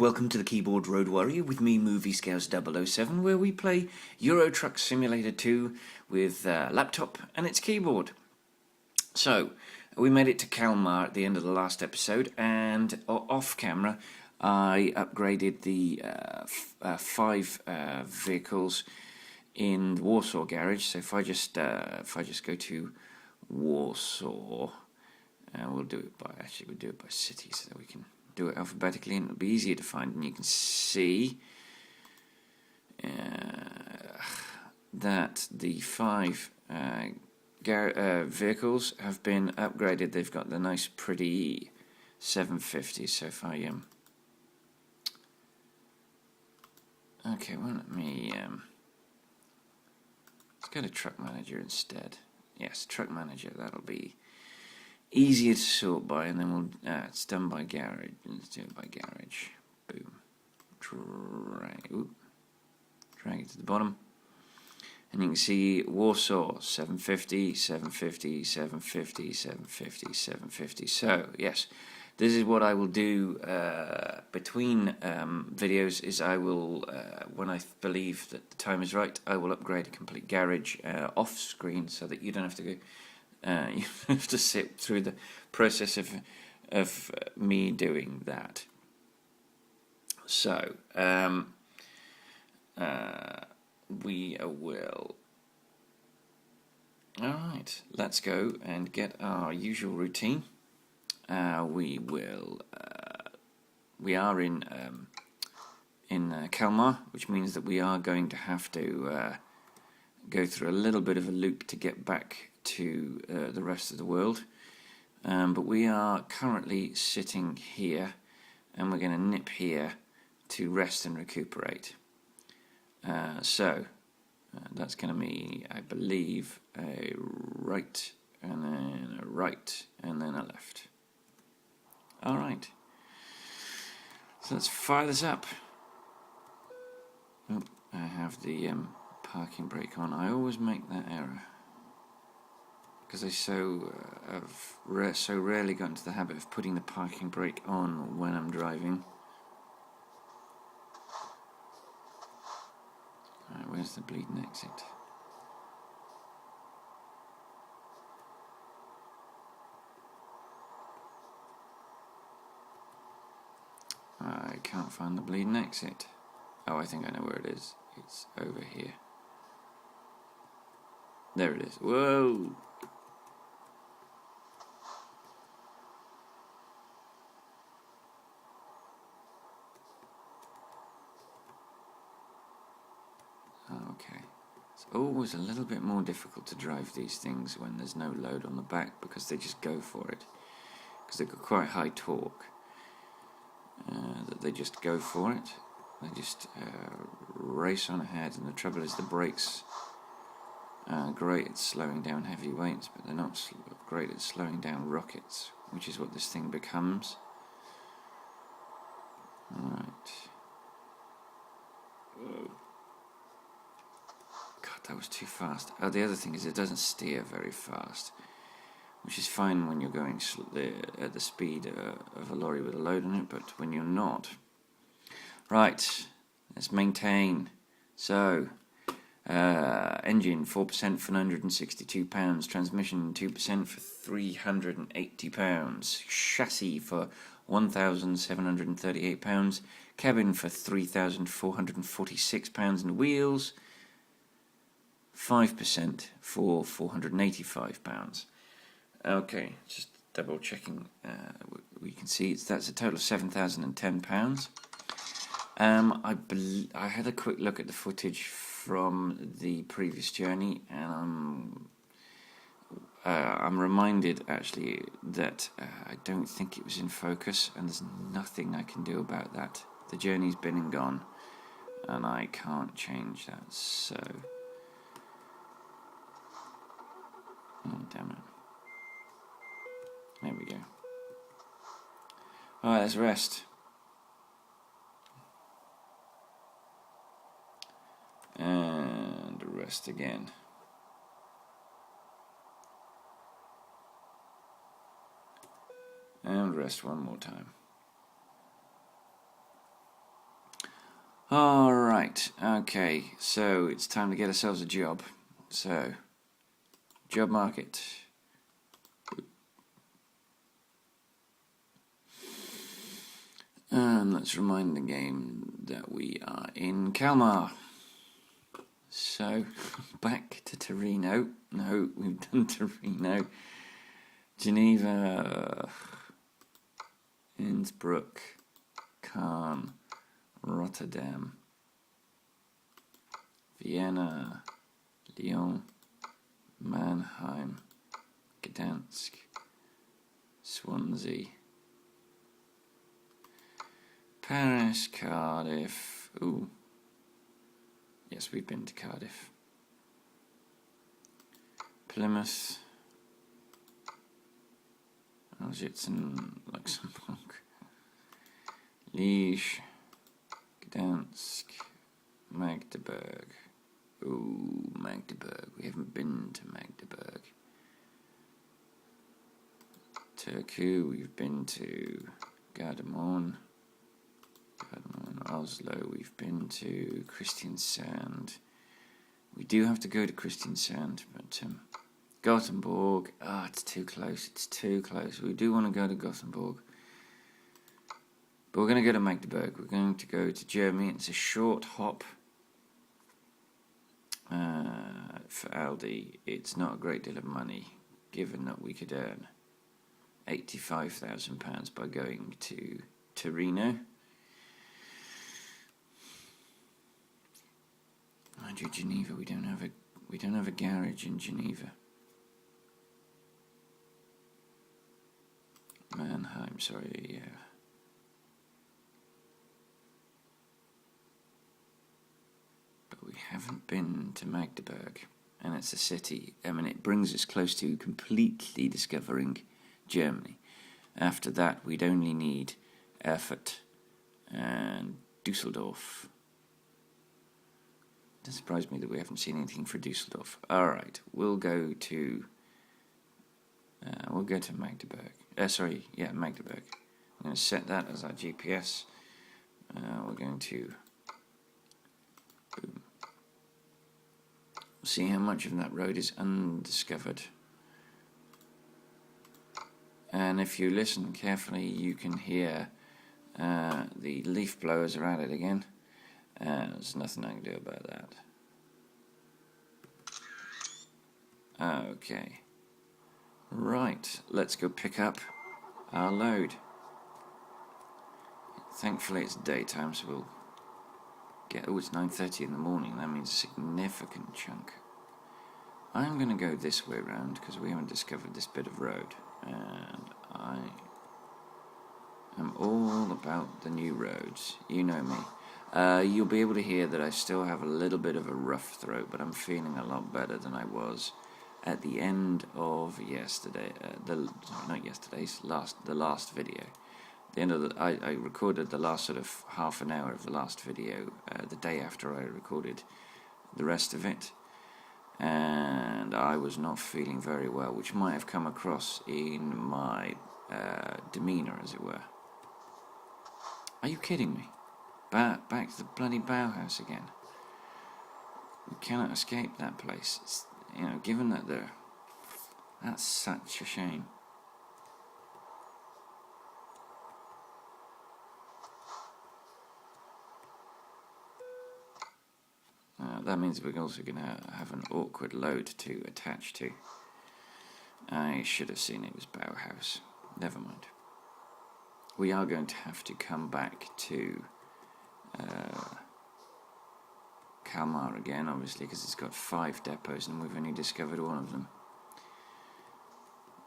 welcome to the Keyboard Road Warrior with me, Movie Scouts 007, where we play Euro Truck Simulator 2 with laptop and its keyboard. So, we made it to Kalmar at the end of the last episode, and off camera I upgraded the 5 vehicles in the Warsaw garage. So if I just go to Warsaw, we'll do it by city so that we can do it alphabetically and it'll be easier to find, and you can see that the 5 vehicles have been upgraded. They've got the nice pretty 750. So if I okay, well, let me let's go to Truck Manager instead. Yes, Truck Manager, that'll be easier to sort by, and then we'll it's done by garage. Let's do it by garage. Boom. Drag it to the bottom, and you can see Warsaw 750, 750, 750, 750, 750. So yes, this is what I will do between videos. Is I will when I believe that the time is right, I will upgrade a complete garage off screen so that you don't have to go. You have to sit through the process of me doing that. So we will. All right, let's go and get our usual routine. We are in Kalmar, which means that we are going to have to go through a little bit of a loop to get back to the rest of the world, but we are currently sitting here, and we're going to nip here to rest and recuperate. So that's going to be, I believe, a right, and then a right, and then a left. All right. So let's fire this up. Oh, I have the parking brake on. I always make that error, because I so rarely got into the habit of putting the parking brake on when I'm driving. Alright, where's the bleeding exit? I can't find the bleeding exit. Oh, I think I know where it is. It's over here. There it is. Whoa! Okay, it's always a little bit more difficult to drive these things when there's no load on the back, because they just go for it, because they've got quite high torque, that they just go for it. They just race on ahead, and the trouble is the brakes are great at slowing down heavy weights, but they're not great at slowing down rockets, which is what this thing becomes. Alright. Whoa. That was too fast. Oh, the other thing is it doesn't steer very fast, which is fine when you're going at the speed of a lorry with a load on it, but when you're not. Right, let's maintain. So, engine 4% for £962, transmission 2% for £380, chassis for £1,738, cabin for £3,446, and wheels 5% for £485. Okay, just double checking. We can see that's a total of £7,010. I had a quick look at the footage from the previous journey, and I'm reminded actually that I don't think it was in focus, and there's nothing I can do about that. The journey's been and gone, and I can't change that. So. Oh, damn it. There we go. Alright, let's rest. And rest again. And rest one more time. Alright, okay, so it's time to get ourselves a job. So, job market. And let's remind the game that we are in Kalmar. So, back to Torino. No, we've done Torino. Geneva, Innsbruck, Caen, Rotterdam, Vienna, Lyon, Mannheim, Gdansk, Swansea, Paris, Cardiff. Ooh. Yes, we've been to Cardiff. Plymouth, Algiers and Luxembourg, Liège, Gdansk, Magdeburg. Ooh, Magdeburg. We haven't been to Magdeburg. Turku, we've been to Gardermoen, Oslo, we've been to Kristiansand. We do have to go to Kristiansand, but Gothenburg, it's too close, We do want to go to Gothenburg. But we're going to go to Magdeburg. We're going to go to Germany. It's a short hop. For Aldi, it's not a great deal of money, given that we could earn £85,000 by going to Torino. Mind you, Geneva, we don't have a garage in Geneva. Mannheim, sorry, yeah. But we haven't been to Magdeburg, and it's a city. I mean, it brings us close to completely discovering Germany. After that, we'd only need Erfurt and Dusseldorf. It doesn't surprise me that we haven't seen anything for Dusseldorf. Alright, we'll go to Magdeburg. Magdeburg. I'm going to set that as our GPS. We're going to see how much of that road is undiscovered. And if you listen carefully, you can hear the leaf blowers are at it again. There's nothing I can do about that. Okay. Right, let's go pick up our load. Thankfully it's daytime, so we'll get... it's 9:30 in the morning. That means a significant chunk. I'm going to go this way round because we haven't discovered this bit of road. And I am all about the new roads. You know me. You'll be able to hear that I still have a little bit of a rough throat, but I'm feeling a lot better than I was at the end of yesterday. The last video. The end of I recorded the last sort of half an hour of the last video the day after I recorded the rest of it, and I was not feeling very well, which might have come across in my demeanour, as it were. Are you kidding me? Back to the bloody Bauhaus again. We cannot escape that place. It's, given that that's such a shame. That means we're also going to have an awkward load to attach to. I should have seen it was Bauhaus. Never mind. We are going to have to come back to Kalmar again, obviously, because it's got 5 depots and we've only discovered one of them.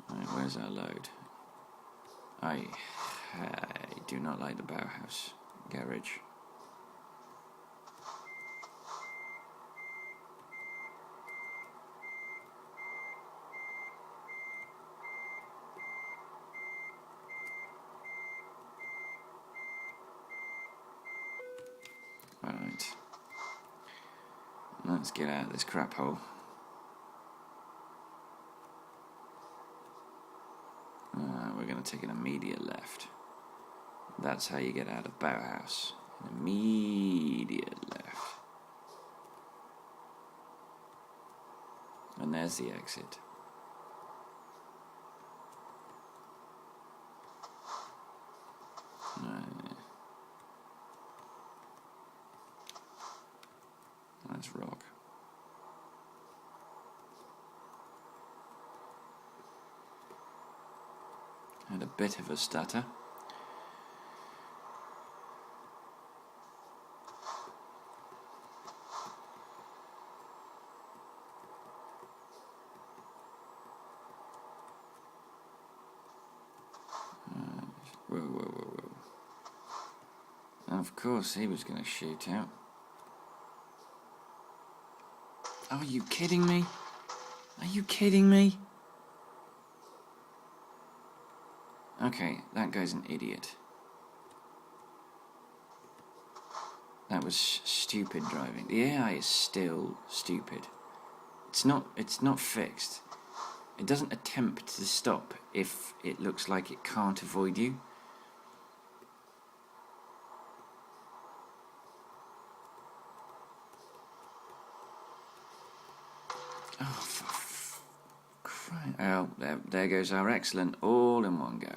Right, where's our load? I do not like the Bauhaus garage. Right. Let's get out of this crap hole. We're going to take an immediate left. That's how you get out of Bauhaus. An immediate there's the exit. That's rock. Had a bit of a stutter. Whoa, whoa, whoa, whoa. Of course he was going to shoot out. Are you kidding me? Are you kidding me? Okay, that guy's an idiot. That was stupid driving. The AI is still stupid. It's not fixed. It doesn't attempt to stop if it looks like it can't avoid you. Oh, for crying... Oh, there goes our excellent all in one go.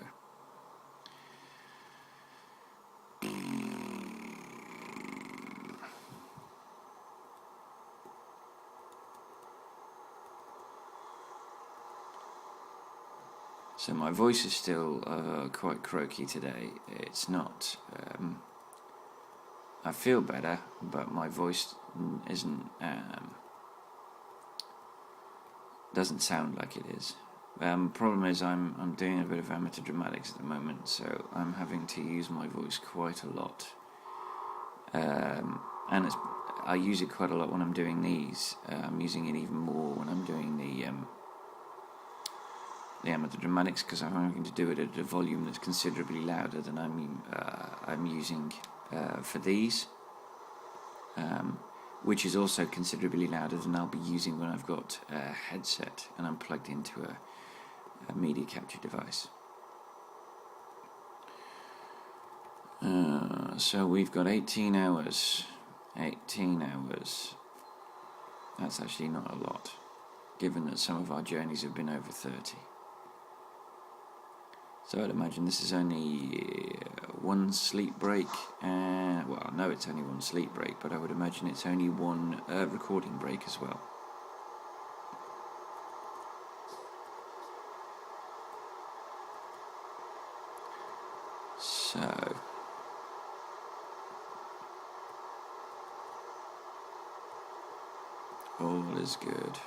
So my voice is still quite croaky today. It's not... I feel better, but my voice isn't... doesn't sound like it is. Problem is I'm doing a bit of amateur dramatics at the moment, so I'm having to use my voice quite a lot. And I use it quite a lot when I'm doing these. I'm using it even more when I'm doing the amateur dramatics, because I'm having to do it at a volume that's considerably louder than I'm using for these, which is also considerably louder than I'll be using when I've got a headset and I'm plugged into a media capture device. So we've got 18 hours. 18 hours. That's actually not a lot, given that some of our journeys have been over 30. So I'd imagine this is only one sleep break. Well, I know it's only one sleep break, but I would imagine it's only one recording break as well. So... all is good.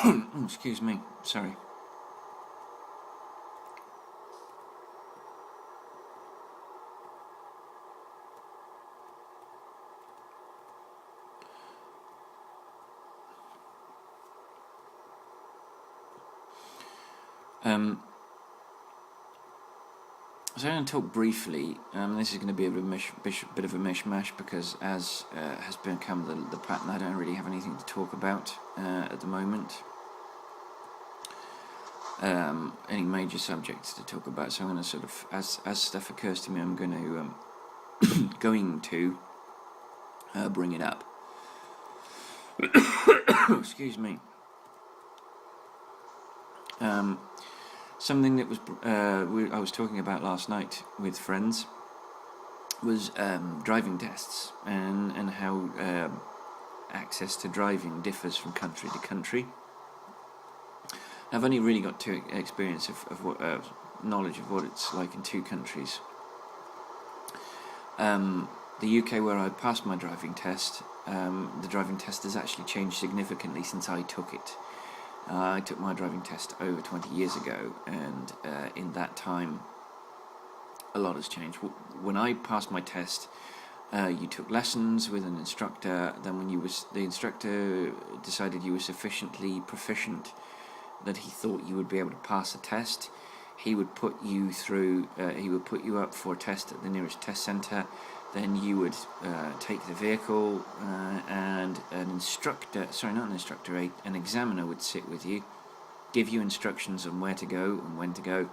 Oh, excuse me, sorry. So I'm going to talk briefly. This is going to be a bit of a mishmash, because as has become the pattern, I don't really have anything to talk about at the moment. Any major subjects to talk about, so I'm going to sort of, as stuff occurs to me, I'm going to bring it up. Excuse me. Something that was I was talking about last night with friends was driving tests and how access to driving differs from country to country. I've only really got two experience of what knowledge of what it's like in two countries. The UK, where I passed my driving test, the driving test has actually changed significantly since I took it. I took my driving test over 20 years ago, and in that time, a lot has changed. When I passed my test, you took lessons with an instructor. Then, when the instructor decided you were sufficiently proficient that he thought you would be able to pass the test, he would put you through. He would put you up for a test at the nearest test centre. Then you would take the vehicle, and an examiner would sit with you, give you instructions on where to go and when to go,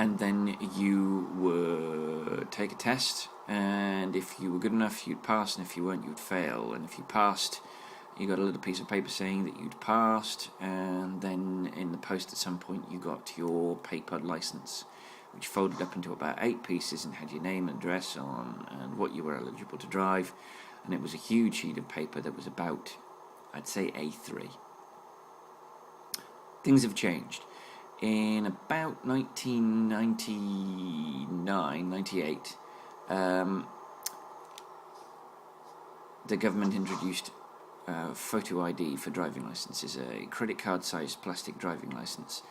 and then you would take a test, and if you were good enough, you'd pass, and if you weren't, you'd fail. And if you passed, you got a little piece of paper saying that you'd passed, and then in the post at some point you got your paper license, which folded up into about 8 pieces and had your name and address on and what you were eligible to drive. And it was a huge sheet of paper that was about, I'd say, A3. Things have changed. In about 1999, 98, the government introduced photo ID for driving licenses, a credit card sized plastic driving license,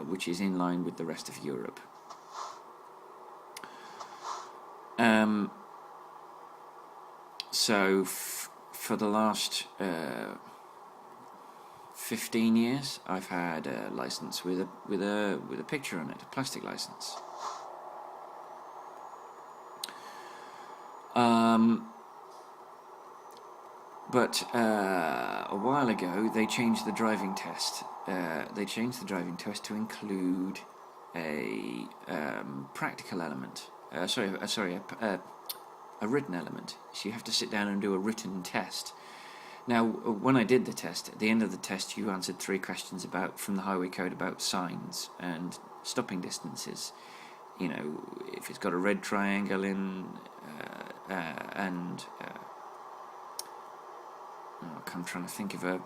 which is in line with the rest of Europe. So for the last 15 years, I've had a license with a picture on it, a plastic license. But a while ago, they changed the driving test. They changed the driving test to include a practical element. A written element. So you have to sit down and do a written test. Now, when I did the test, at the end of the test, you answered 3 questions from the highway code about signs and stopping distances. You know, if it's got a red triangle in, I'm trying to think of a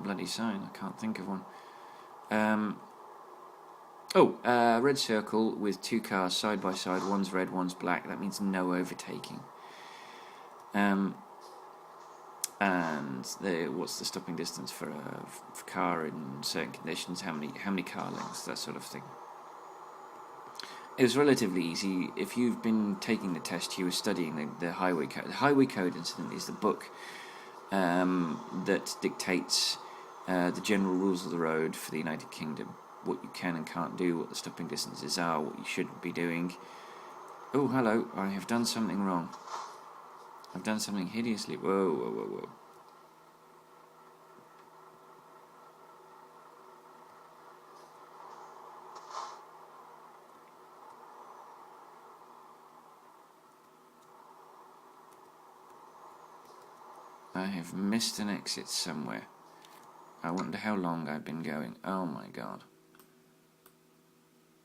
bloody sign. I can't think of one. Red circle with 2 cars side by side. One's red, one's black. That means no overtaking. And what's the stopping distance for a car in certain conditions? How many car lengths? That sort of thing. It was relatively easy. If you've been taking the test, you were studying the highway code. The highway code, incidentally, is the book that dictates the general rules of the road for the United Kingdom. What you can and can't do, what the stopping distances are, what you shouldn't be doing. Oh, hello, I have done something wrong. I've done something hideously... Whoa. I have missed an exit somewhere. I wonder how long I've been going. Oh my god.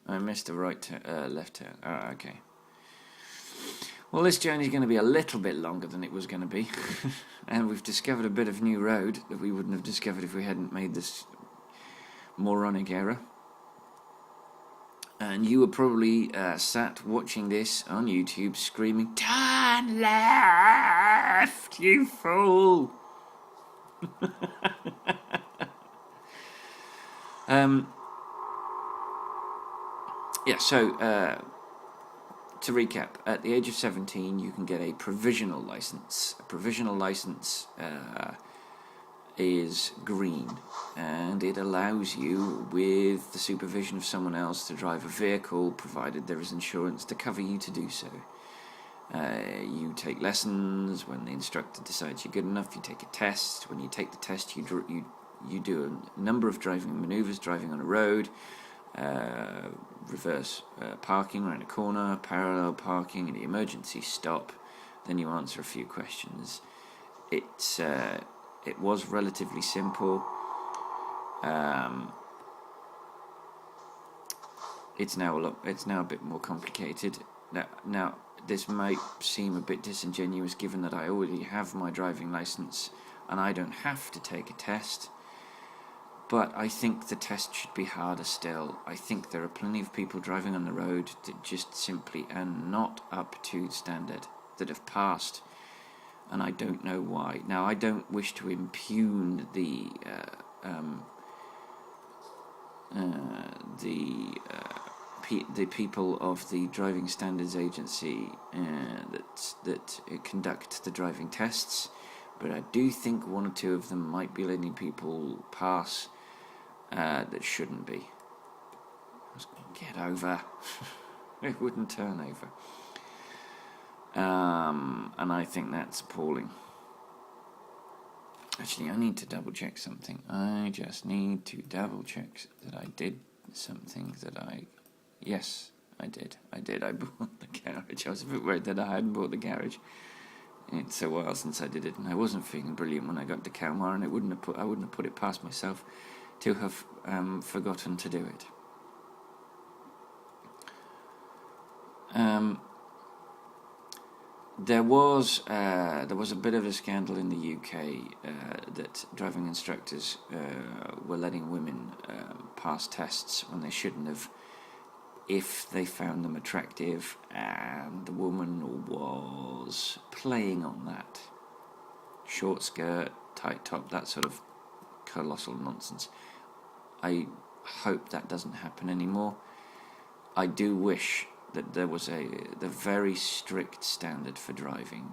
I missed a left turn. Oh, okay. Well, this journey is going to be a little bit longer than it was going to be. And we've discovered a bit of new road that we wouldn't have discovered if we hadn't made this moronic error. And you were probably sat watching this on YouTube screaming, "Turn left, you fool!" To recap, at the age of 17 you can get a provisional license. A provisional license is green, and it allows you, with the supervision of someone else, to drive a vehicle, provided there is insurance to cover you to do so. You take lessons. When the instructor decides you're good enough, you take a test. When you take the test, you do a number of driving manoeuvres, driving on a road, reverse parking around a corner, parallel parking, and the emergency stop. Then you answer a few questions. It was relatively simple. It's now a bit more complicated. Now this might seem a bit disingenuous, given that I already have my driving license and I don't have to take a test. But I think the test should be harder still. I think there are plenty of people driving on the road that just simply are not up to standard, that have passed, and I don't know why. Now, I don't wish to impugn the people of the Driving Standards Agency that conduct the driving tests, but I do think 1 or 2 of them might be letting people pass that shouldn't be. Get over. It wouldn't turn over. And I think that's appalling. Actually, I need to double check something. I just need to double check that I did something that yes, I did. I bought the garage. I was a bit worried that I hadn't bought the garage. It's a while since I did it, and I wasn't feeling brilliant when I got to Kalmar, and I wouldn't have put it past myself to have forgotten to do it. There was a bit of a scandal in the UK that driving instructors were letting women pass tests when they shouldn't have, if they found them attractive, and the woman was playing on that. Short skirt, tight top, that sort of colossal nonsense. I hope that doesn't happen anymore. I do wish that there was the very strict standard for driving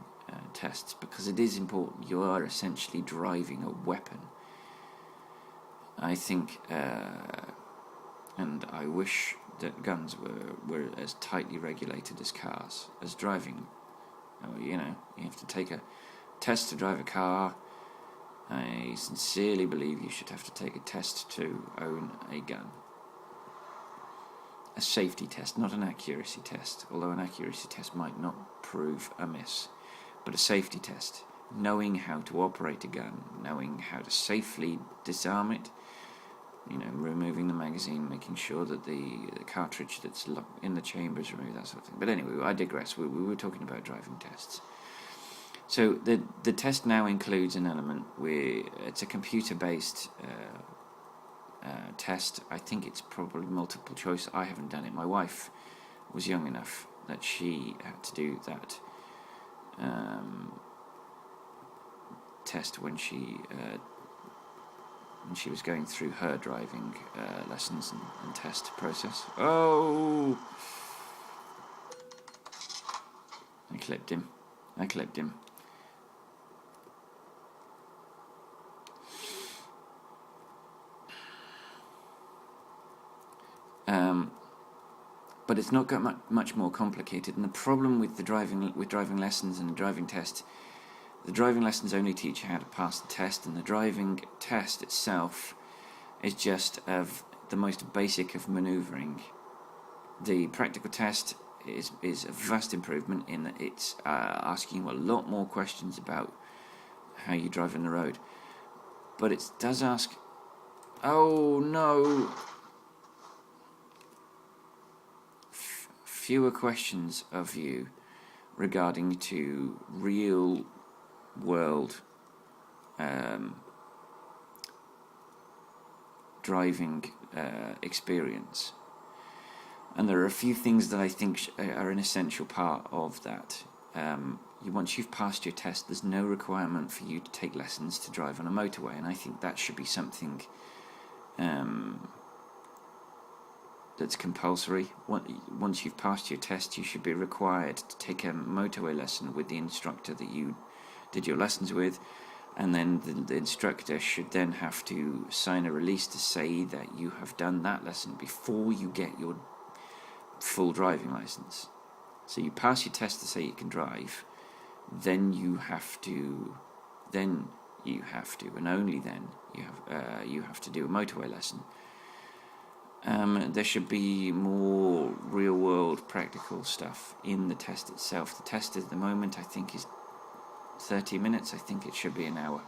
tests, because it is important. You are essentially driving a weapon. I think, and I wish that guns were as tightly regulated as cars, as driving. You have to take a test to drive a car. I sincerely believe you should have to take a test to own a gun. A safety test, not an accuracy test, although an accuracy test might not prove amiss, but a safety test, knowing how to operate a gun, knowing how to safely disarm it, removing the magazine, making sure that the cartridge that's in the chamber is removed, that sort of thing. But anyway, I digress. We were talking about driving tests. So the test now includes an element where it's a computer-based test. I think it's probably multiple choice. I haven't done it. My wife was young enough that she had to do that test when she was going through her driving lessons and test process. Oh! I clipped him. But it's not got much more complicated. And the problem with the driving lessons and the driving test, the driving lessons only teach you how to pass the test, and the driving test itself is just of the most basic of manoeuvring. The practical test is a vast improvement in that it's asking you a lot more questions about how you drive on the road. But it does ask... Oh, no! Fewer questions of you regarding to real world driving experience, and there are a few things that I think are an essential part of that. Once you've passed your test, there's no requirement for you to take lessons to drive on a motorway, and I think that should be something that's compulsory. Once you've passed your test, you should be required to take a motorway lesson with the instructor that you did your lessons with, and then the instructor should then have to sign a release to say that you have done that lesson before you get your full driving license. So you pass your test to say you can drive, then you have to, and only then you have to do a motorway lesson. There should be more real-world practical stuff in the test itself. The test at the moment, I think, is 30 minutes. I think it should be an hour.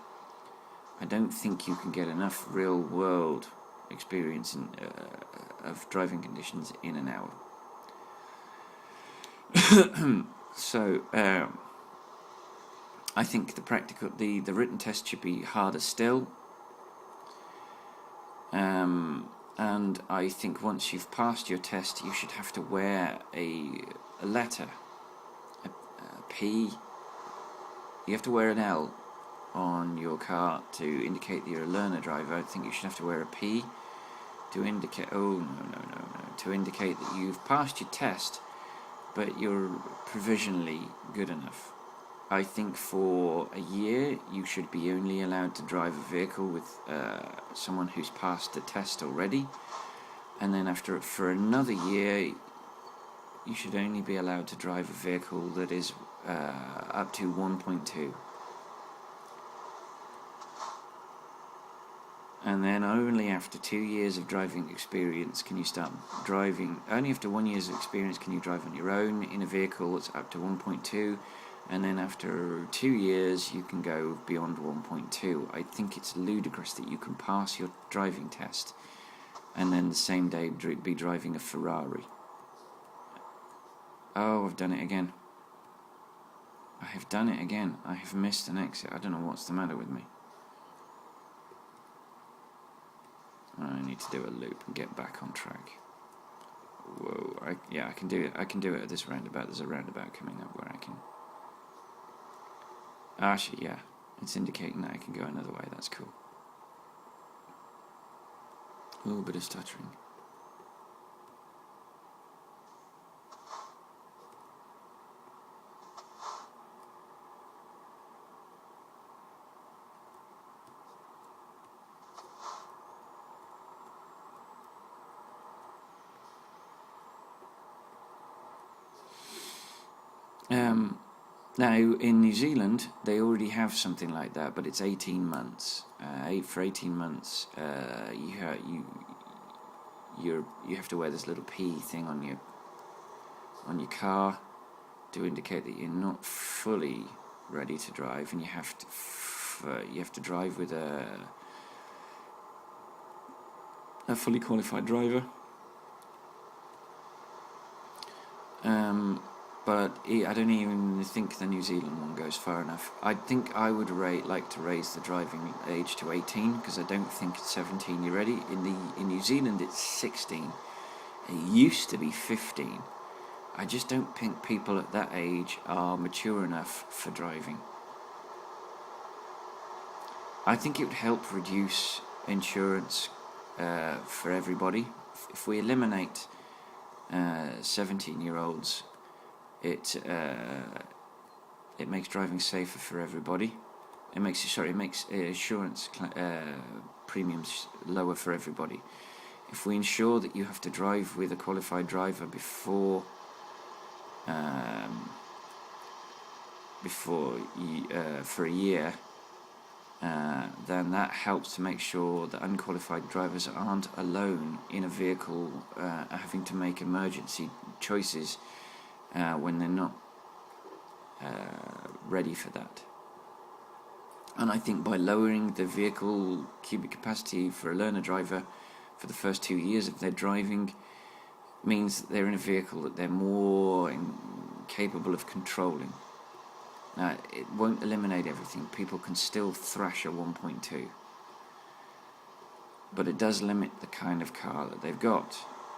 I don't think you can get enough real-world experience of driving conditions in an hour. So, I think the written test should be harder still. And I think once you've passed your test, you should have to wear a letter, a P. You have to wear an L on your car to indicate that you're a learner driver. I think you should have to wear a P to indicate... Oh, no. To indicate that you've passed your test, but you're provisionally good enough. I think for a year you should be only allowed to drive a vehicle with someone who's passed the test already, and then for another year you should only be allowed to drive a vehicle that is up to 1.2. And then only after 2 years of driving experience can you start driving. Only after 1 year's experience can you drive on your own in a vehicle that's up to 1.2. And then after 2 years you can go beyond 1.2. I think it's ludicrous that you can pass your driving test and then the same day be driving a Ferrari. Oh, I've done it again. I have done it again. I have missed an exit. I don't know what's the matter with me. I need to do a loop and get back on track. Whoa, I can do it. I can do it at this roundabout. There's a roundabout coming up where I can... Actually, yeah, it's indicating that I can go another way. That's cool. A little bit of stuttering. Now, in New Zealand, they already have something like that, but it's 18 months. For 18 months, you have to wear this little P thing on your car to indicate that you're not fully ready to drive, and you have to drive with a fully qualified driver. But I don't even think the New Zealand one goes far enough. I think I would like to raise the driving age to 18, because I don't think at 17 you're ready. In New Zealand it's 16. It used to be 15. I just don't think people at that age are mature enough for driving. I think it would help reduce insurance for everybody. If we eliminate 17-year-olds, it makes driving safer for everybody. It makes insurance premiums lower for everybody. If we ensure that you have to drive with a qualified driver for a year, then that helps to make sure that unqualified drivers aren't alone in a vehicle having to make emergency choices when they're not ready for that. And I think by lowering the vehicle cubic capacity for a learner driver for the first 2 years of their driving means that they're in a vehicle that they're more capable of controlling. Now, it won't eliminate everything. People can still thrash a 1.2. But it does limit the kind of car that they've got.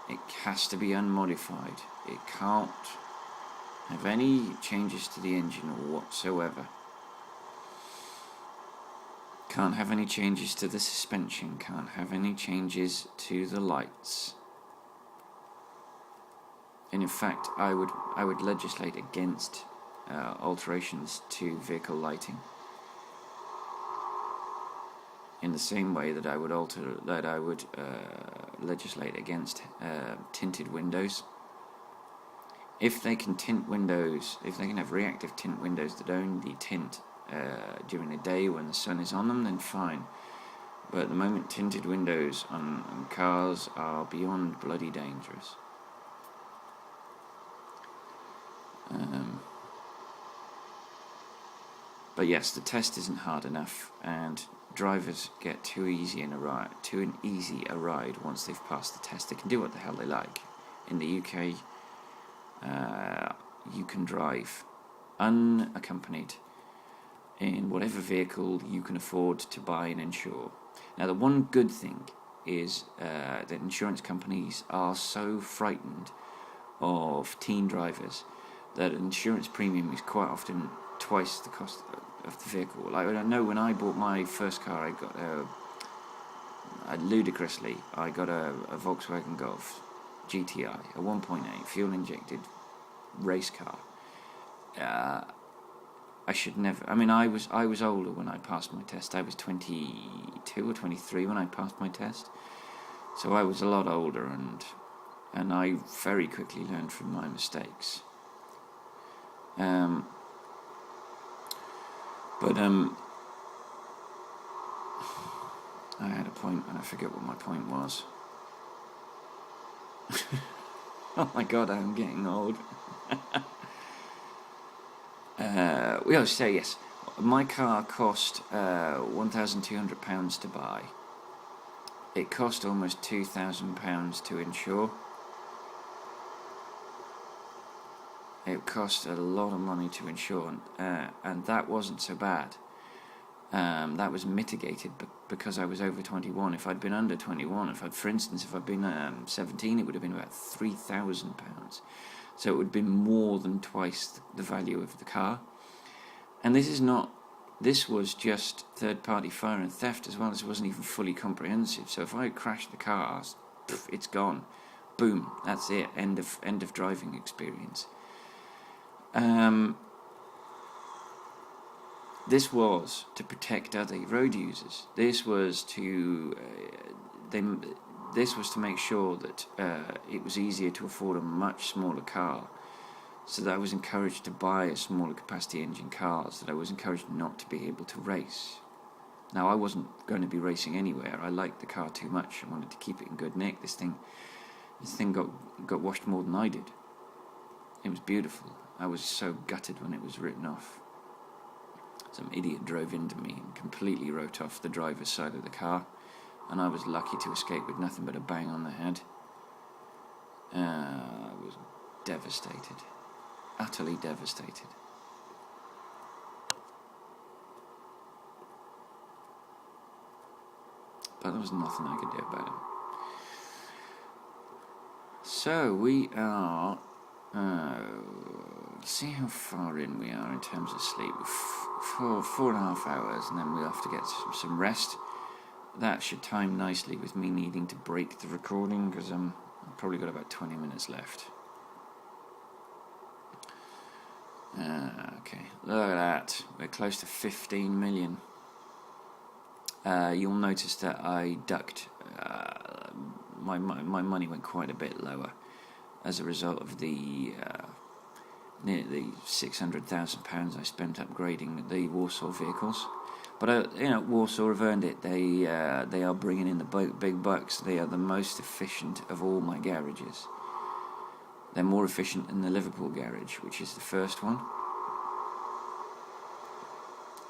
It has to be unmodified. It can't have any changes to the engine or whatsoever. Can't have any changes to the suspension. Can't have any changes to the lights. And in fact, I would legislate against alterations to vehicle lighting, in the same way that I would legislate against tinted windows. If they can tint windows, if they can have reactive tint windows that only tint during the day when the sun is on them, then fine. But at the moment, tinted windows on cars are beyond bloody dangerous. But yes, the test isn't hard enough, and drivers get too easy a ride once they've passed the test. They can do what the hell they like. In the UK, you can drive unaccompanied in whatever vehicle you can afford to buy and insure. Now, the one good thing is that insurance companies are so frightened of teen drivers that insurance premium is quite often twice the cost of the vehicle. Like, I know when I bought my first car, I got ludicrously, I got a Volkswagen Golf GTI, a 1.8 fuel-injected race car. I should never. I mean, I was older when I passed my test. I was 22 or 23 when I passed my test, so I was a lot older, and I very quickly learned from my mistakes. I had a point and I forget what my point was. Oh my god, I'm getting old. We always say yes. My car cost £1,200 to buy. It cost almost £2,000 to insure. It cost a lot of money to insure, and that wasn't so bad. That was mitigated because I was over 21. If I'd been under 21, for instance, if I'd been 17, it would have been about £3,000. So it would have been more than twice the value of the car. And this was just third-party fire and theft as well. This wasn't even fully comprehensive. So if I crashed the car, it's gone. Boom, that's it. End of driving experience. This was to protect other road users. This was to make sure that it was easier to afford a much smaller car, so that I was encouraged to buy a smaller capacity engine cars, that I was encouraged not to be able to race. Now, I wasn't going to be racing anywhere. I liked the car too much. I wanted to keep it in good nick. This thing got washed more than I did. It was beautiful. I was so gutted when it was written off. Some idiot drove into me and completely wrote off the driver's side of the car, and I was lucky to escape with nothing but a bang on the head. I was devastated. Utterly devastated. But there was nothing I could do about it. So we are... see how far in we are in terms of sleep. 4.5 hours, and then we'll have to get some rest. That should time nicely with me needing to break the recording, because I've probably got about 20 minutes left. Okay, look at that. We're close to 15 million. You'll notice that I ducked. My money went quite a bit lower as a result of the nearly £600,000 I spent upgrading the Warsaw vehicles. But Warsaw have earned it. They are bringing in the big bucks. They are the most efficient of all my garages. They're more efficient than the Liverpool garage, which is the first one.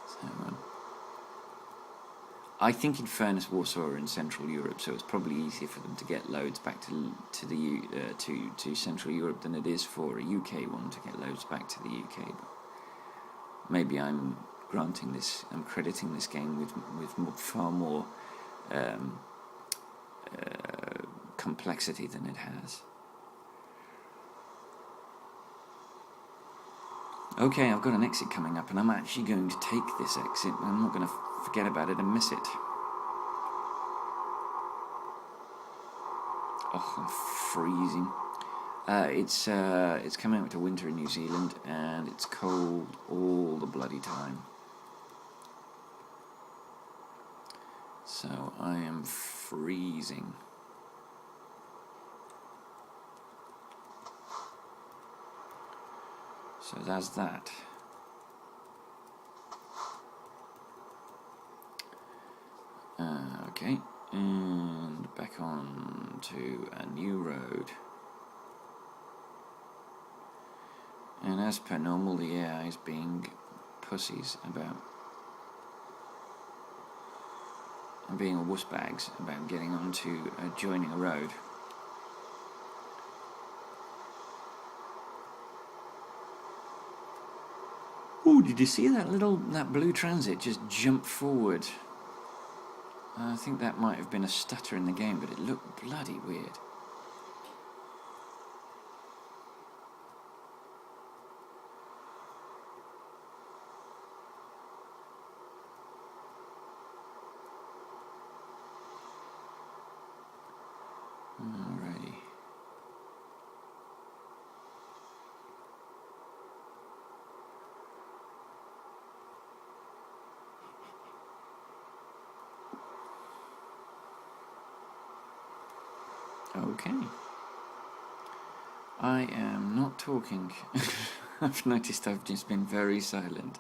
So, I think, in fairness, Warsaw are in Central Europe, so it's probably easier for them to get loads back to Central Europe than it is for a UK one to get loads back to the UK. But maybe I'm crediting this game with far more complexity than it has. Okay, I've got an exit coming up, and I'm actually going to take this exit. I'm not going to forget about it and miss it. Oh, I'm freezing. It's coming up to winter in New Zealand, and it's cold all the bloody time. So I am freezing. So that's that. Okay, and back on to a new road. And as per normal, the AI is being pussies about and being wussbags about getting onto joining a road. Oh, did you see that blue transit just jump forward? I think that might have been a stutter in the game, but it looked bloody weird. Alrighty. Okay. I am not talking. I've noticed I've just been very silent.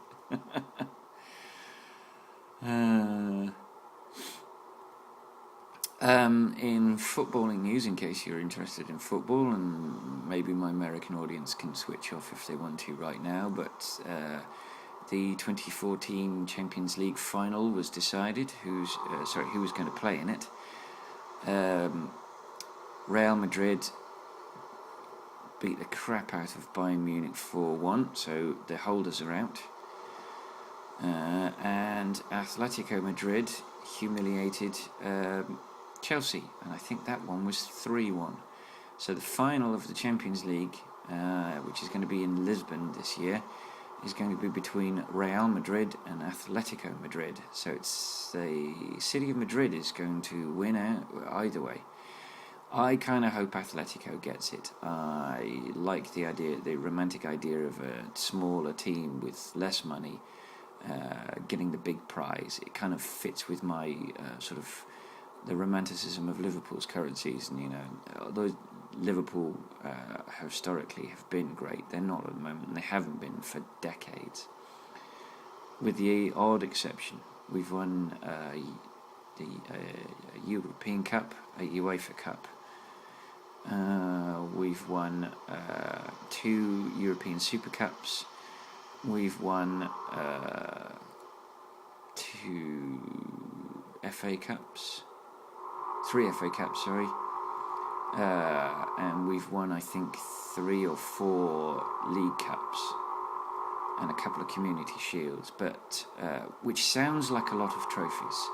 In footballing news, in case you're interested in football, and maybe my American audience can switch off if they want to right now, but the 2014 Champions League final was decided. Who was going to play in it? Real Madrid beat the crap out of Bayern Munich 4-1, so the holders are out. And Atletico Madrid humiliated Chelsea, and I think that one was 3-1. So the final of the Champions League, which is going to be in Lisbon this year, is going to be between Real Madrid and Atletico Madrid. So it's the city of Madrid is going to win out either way. I kind of hope Atletico gets it. I like the romantic idea of a smaller team with less money getting the big prize. It kind of fits with my sort of the romanticism of Liverpool's current season. You know, although Liverpool historically have been great, they're not at the moment, and they haven't been for decades. With the odd exception, we've won the European Cup, a UEFA Cup. We've won 2 European Super Cups. We've won 2 FA Cups. 3 FA Cups, sorry. And we've won, I think, 3 or 4 League Cups and a couple of Community Shields, but which sounds like a lot of trophies.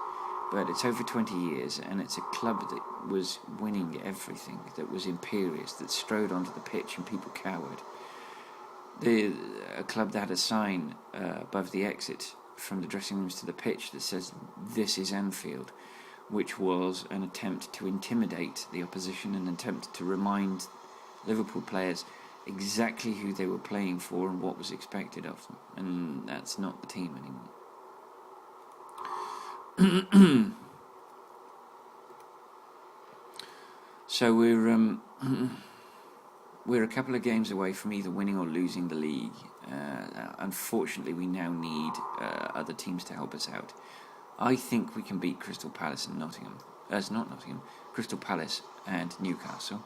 But it's over 20 years, and it's a club that was winning everything, that was imperious, that strode onto the pitch and people cowered. A club that had a sign above the exit from the dressing rooms to the pitch that says, "This is Anfield," which was an attempt to intimidate the opposition, an attempt to remind Liverpool players exactly who they were playing for and what was expected of them. And that's not the team anymore. So we're a couple of games away from either winning or losing the league. Unfortunately, we now need other teams to help us out. I think we can beat Crystal Palace and Crystal Palace and Newcastle.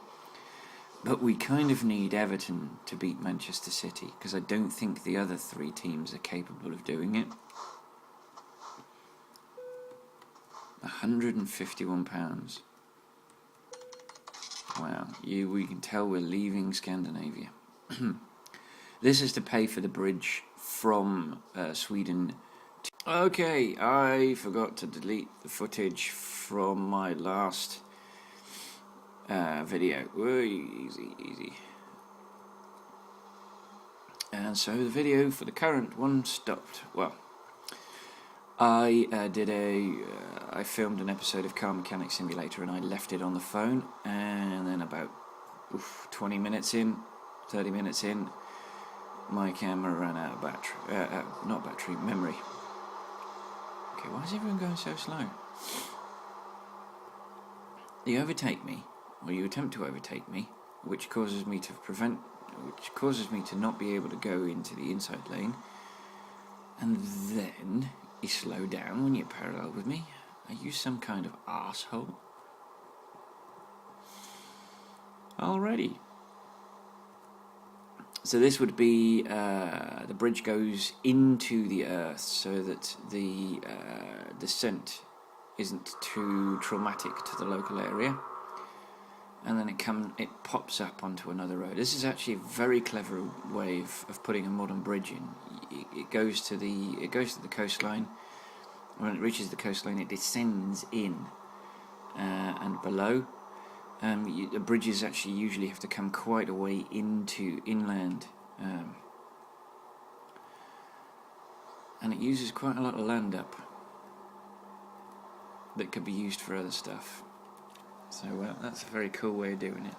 But we kind of need Everton to beat Manchester City, because I don't think the other 3 teams are capable of doing it. £151. Wow, we can tell we're leaving Scandinavia. This is to pay for the bridge from Sweden. Okay, I forgot to delete the footage from my last video. Easy. And so the video for the current one stopped. Well, I filmed an episode of Car Mechanic Simulator, and I left it on the phone, and then about 20 minutes in, 30 minutes in, my camera ran out of memory. Okay, why is everyone going so slow? You overtake me, or you attempt to overtake me, which causes me to not be able to go into the inside lane, and then you slow down when you're parallel with me. Are you some kind of arsehole? Alrighty. So this would be the bridge goes into the earth so that the descent isn't too traumatic to the local area, and then it pops up onto another road. This is actually a very clever way of putting a modern bridge in. It goes to the coastline. When it reaches the coastline, it descends in and below. The bridges actually usually have to come quite a way into inland, and it uses quite a lot of land up that could be used for other stuff. So that's a very cool way of doing it.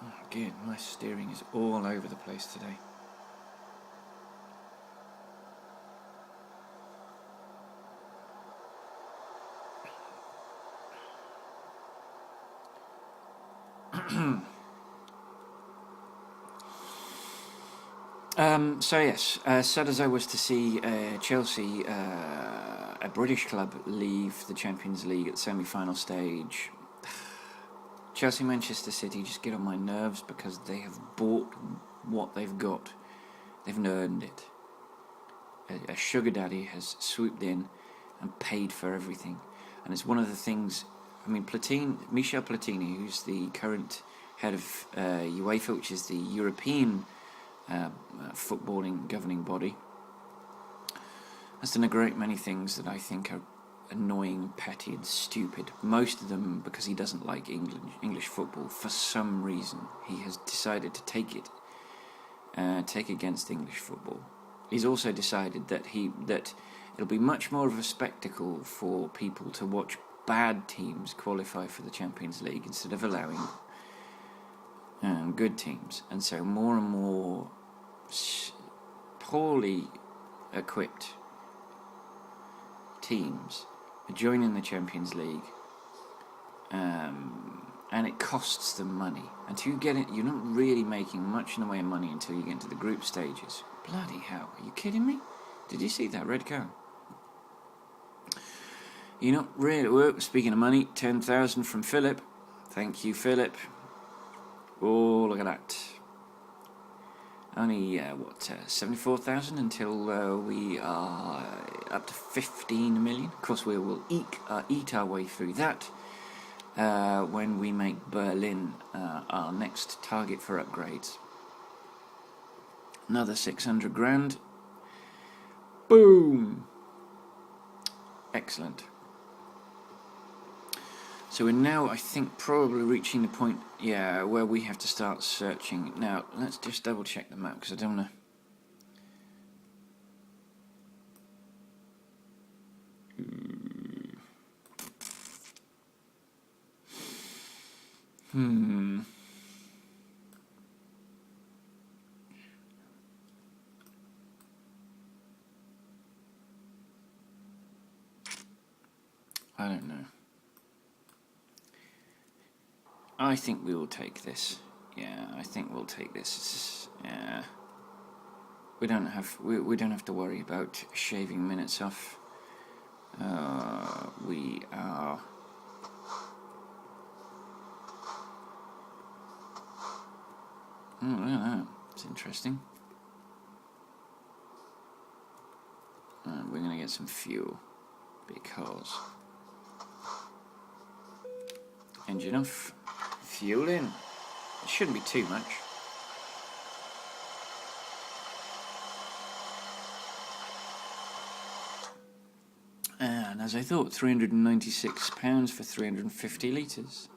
Oh, good, my steering is all over the place today. So yes, sad as I was to see Chelsea, a British club, leave the Champions League at the semi-final stage, Chelsea, Manchester City just get on my nerves because they have bought what they've got. They've earned it. A sugar daddy has swooped in and paid for everything. And it's one of the things, I mean, Michel Platini, who's the current head of UEFA, which is the European footballing governing body, has done a great many things that I think are annoying, petty and stupid. Most of them because he doesn't like English football. For some reason he has decided to take against English football. He's also decided that it'll be much more of a spectacle for people to watch bad teams qualify for the Champions League instead of allowing good teams. And so more and more poorly equipped teams are joining the Champions League, and it costs them money. Until you get it, you're not really making much in the way of money until you get into the group stages. Bloody hell, are you kidding me? Did you see that red card? You're not really... Well, speaking of money, 10,000 from Philip. Thank you, Philip. Oh, look at that. Only, 74,000 until we are up to 15 million. Of course, we will eat our way through that when we make Berlin our next target for upgrades. Another 600 grand. Boom! Excellent. So we're now, I think, probably reaching the point, where we have to start searching. Now, let's just double check the map, because I don't want to... I don't know. I think we will take this. Yeah, I think we'll take this. We don't have to worry about shaving minutes off. We are. Oh, look at that. It's interesting. We're going to get some fuel because engine off. Fuel in. It shouldn't be too much. And as I thought, £396 for 350 litres.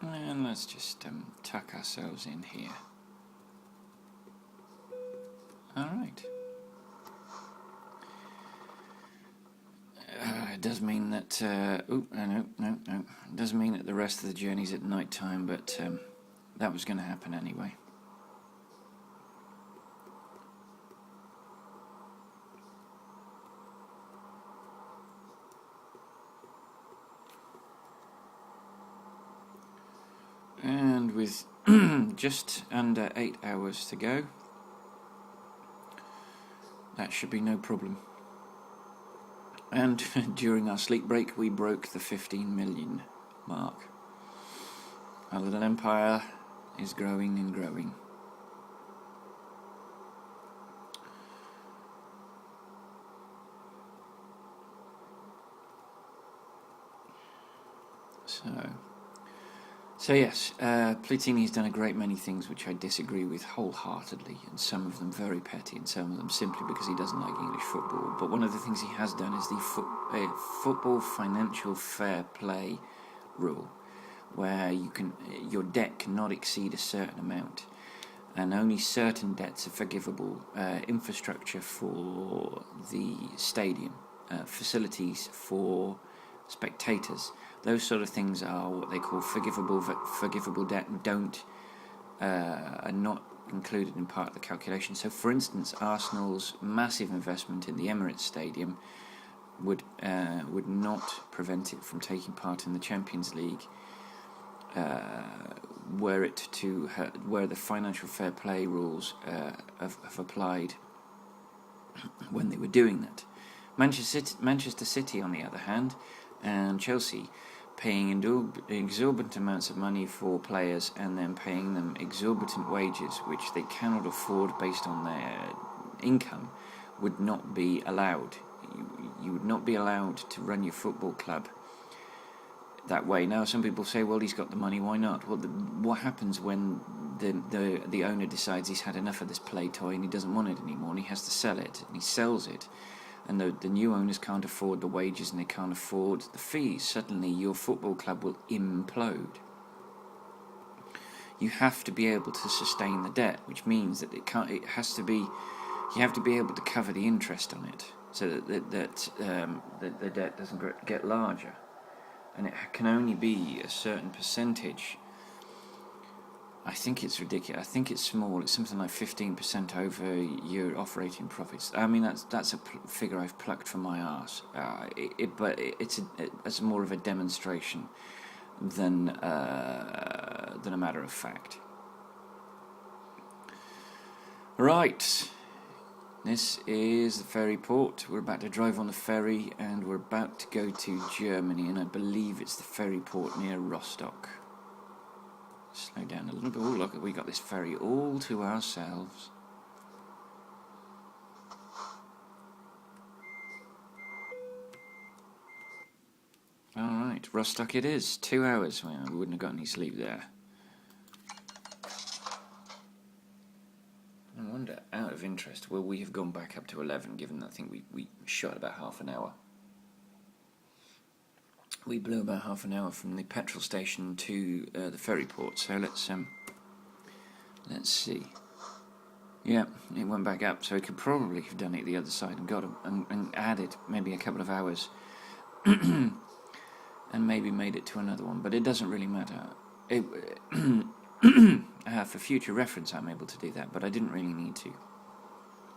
And let's just tuck ourselves in here. Alright. It does mean that... no. It does mean that the rest of the journey's at night time, but that was going to happen anyway. And with just under 8 hours to go, that should be no problem. And during our sleep break, we broke the 15 million mark. Our little empire is growing and growing. So yes, Platini's done a great many things which I disagree with wholeheartedly, and some of them very petty, and some of them simply because he doesn't like English football. But one of the things he has done is the football financial fair play rule, where your debt cannot exceed a certain amount, and only certain debts are forgivable. Infrastructure for the stadium, facilities for spectators. Those sort of things are what they call forgivable debt, and are not included in part of the calculation. So, for instance, Arsenal's massive investment in the Emirates Stadium would not prevent it from taking part in the Champions League were it to where the financial fair play rules have applied when they were doing that. Manchester City, on the other hand, and Chelsea, paying exorbitant amounts of money for players and then paying them exorbitant wages which they cannot afford based on their income, would not be allowed. You would not be allowed to run your football club that way. Now, some people say, well, he's got the money, why not? Well, what happens when the owner decides he's had enough of this play toy and he doesn't want it anymore, and he has to sell it, and he sells it, and the new owners can't afford the wages and they can't afford the fees? Suddenly your football club will implode. You have to be able to sustain the debt, which means that you have to be able to cover the interest on it, so that the debt doesn't get larger. And it can only be a certain percentage. I think it's ridiculous. I think it's small. It's something like 15% over your operating profits. I mean, that's a figure I've plucked from my arse. But it's more of a demonstration than a matter of fact. Right. This is the ferry port. We're about to drive on the ferry and we're about to go to Germany, and I believe it's the ferry port near Rostock. Slow down a little bit. Oh, look, we got this ferry all to ourselves. Alright, Rostock it is. 2 hours. Well, we wouldn't have got any sleep there. I wonder, out of interest, will we have gone back up to 11, given that I think we shot about half an hour? We blew about half an hour from the petrol station to the ferry port, so let's see. Yeah, it went back up, so we could probably have done it the other side and got and added maybe a couple of hours and maybe made it to another one, but it doesn't really matter. For future reference I'm able to do that, but I didn't really need to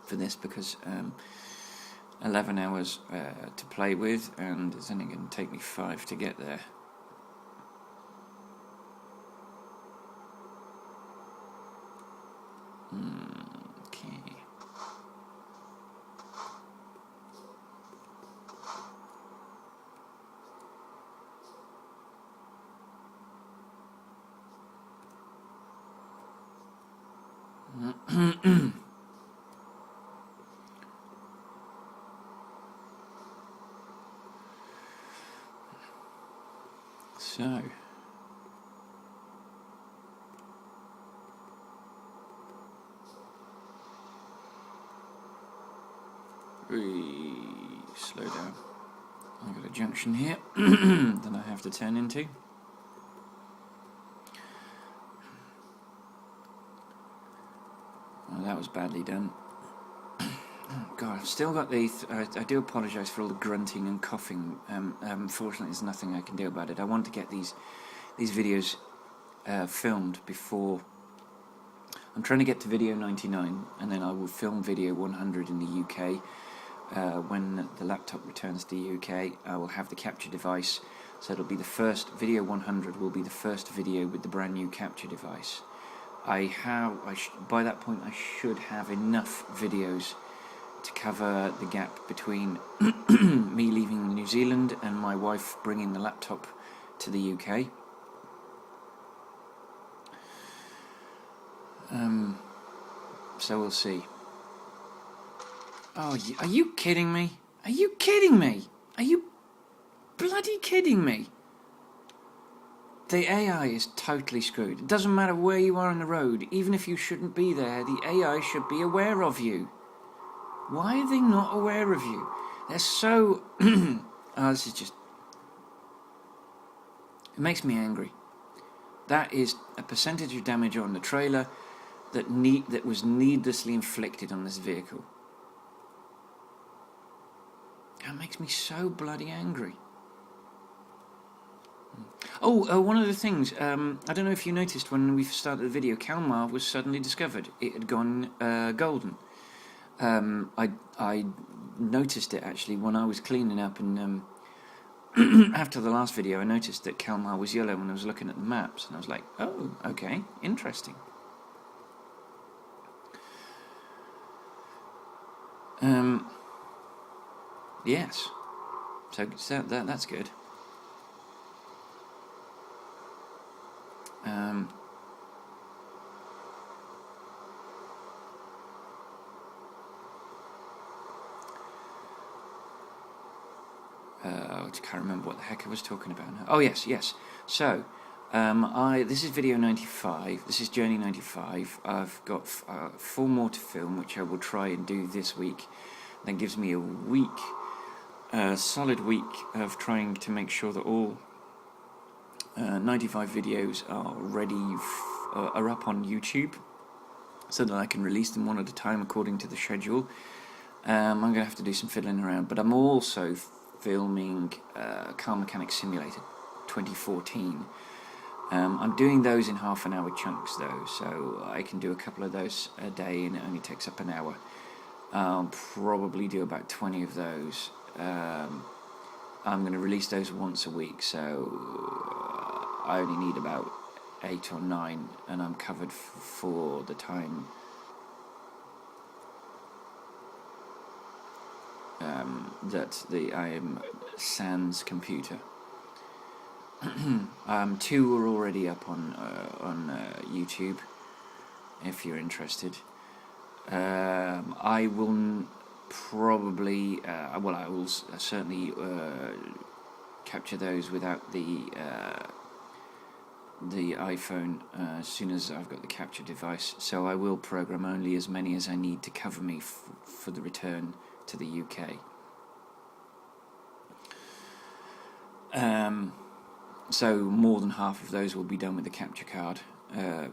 for this because 11 hours to play with, and it's only going to take me 5 to get there. Okay. So, slow down. I've got a junction here that I have to turn into. Well, that was badly done. Oh God, I've still got the... I do apologise for all the grunting and coughing. Unfortunately, there's nothing I can do about it. I want to get these videos filmed before... I'm trying to get to video 99, and then I will film video 100 in the UK. When the laptop returns to the UK, I will have the capture device. So it'll be the first... Video 100 will be the first video with the brand new capture device. By that point, I should have enough videos to cover the gap between me leaving New Zealand and my wife bringing the laptop to the UK. So we'll see. Oh, are you kidding me? Are you kidding me? Are you bloody kidding me? The AI is totally screwed. It doesn't matter where you are on the road, even if you shouldn't be there, the AI should be aware of you. Why are they not aware of you? They're so... this is just... It makes me angry. That is a percentage of damage on the trailer that was needlessly inflicted on this vehicle. That makes me so bloody angry. Oh, one of the things, I don't know if you noticed when we started the video, Kalmar was suddenly discovered. It had gone golden. I noticed it actually when I was cleaning up and after the last video, I noticed that Kalmar was yellow when I was looking at the maps, and I was like, oh, okay, interesting. Yes, so that's good. I can't remember what the heck I was talking about now. Oh yes. So, this is video 95. This is journey 95. I've got 4 more to film, which I will try and do this week. That gives me a week, a solid week of trying to make sure that all 95 videos are ready, are up on YouTube, so that I can release them one at a time according to the schedule. I'm going to have to do some fiddling around, but I'm also filming Car Mechanic Simulator 2014. I'm doing those in half-an-hour chunks though, so I can do a couple of those a day and it only takes up an hour. I'll probably do about 20 of those. I'm going to release those once a week, so I only need about 8 or 9 and I'm covered for the time that I am sans computer. 2 are already up on YouTube, if you're interested. I will probably, I will certainly capture those without the iPhone as soon as I've got the capture device. So I will program only as many as I need to cover me for the return to the UK. So more than half of those will be done with the capture card,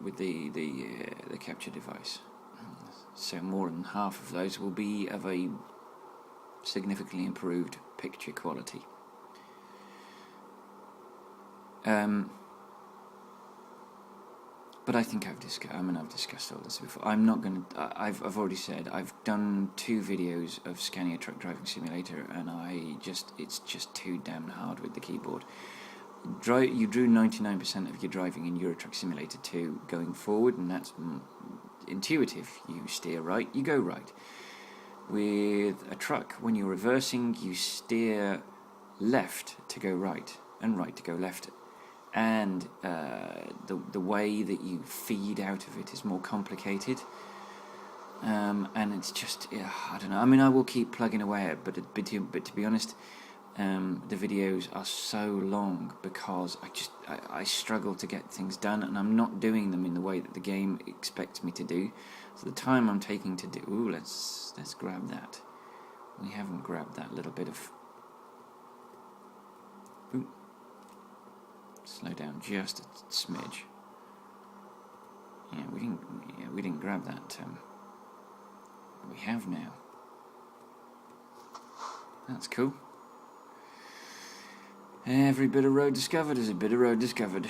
with the capture device. So more than half of those will be of a significantly improved picture quality. But I think I've discussed all this before. I'm not going to. I've already said I've done 2 videos of Scania Truck Driving Simulator, and it's just too damn hard with the keyboard. You drew 99% of your driving in Euro Truck Simulator 2 going forward, and that's intuitive. You steer right, you go right. With a truck, when you're reversing, you steer left to go right and right to go left. And the way that you feed out of it is more complicated, and it's just, I don't know. I mean, I will keep plugging away at it, but to be honest, the videos are so long because I struggle to get things done, and I'm not doing them in the way that the game expects me to do. So the time I'm taking to do, let's grab that. We haven't grabbed that little bit of. Ooh. Slow down just a smidge. Yeah, we didn't grab that. We have now. That's cool. Every bit of road discovered is a bit of road discovered.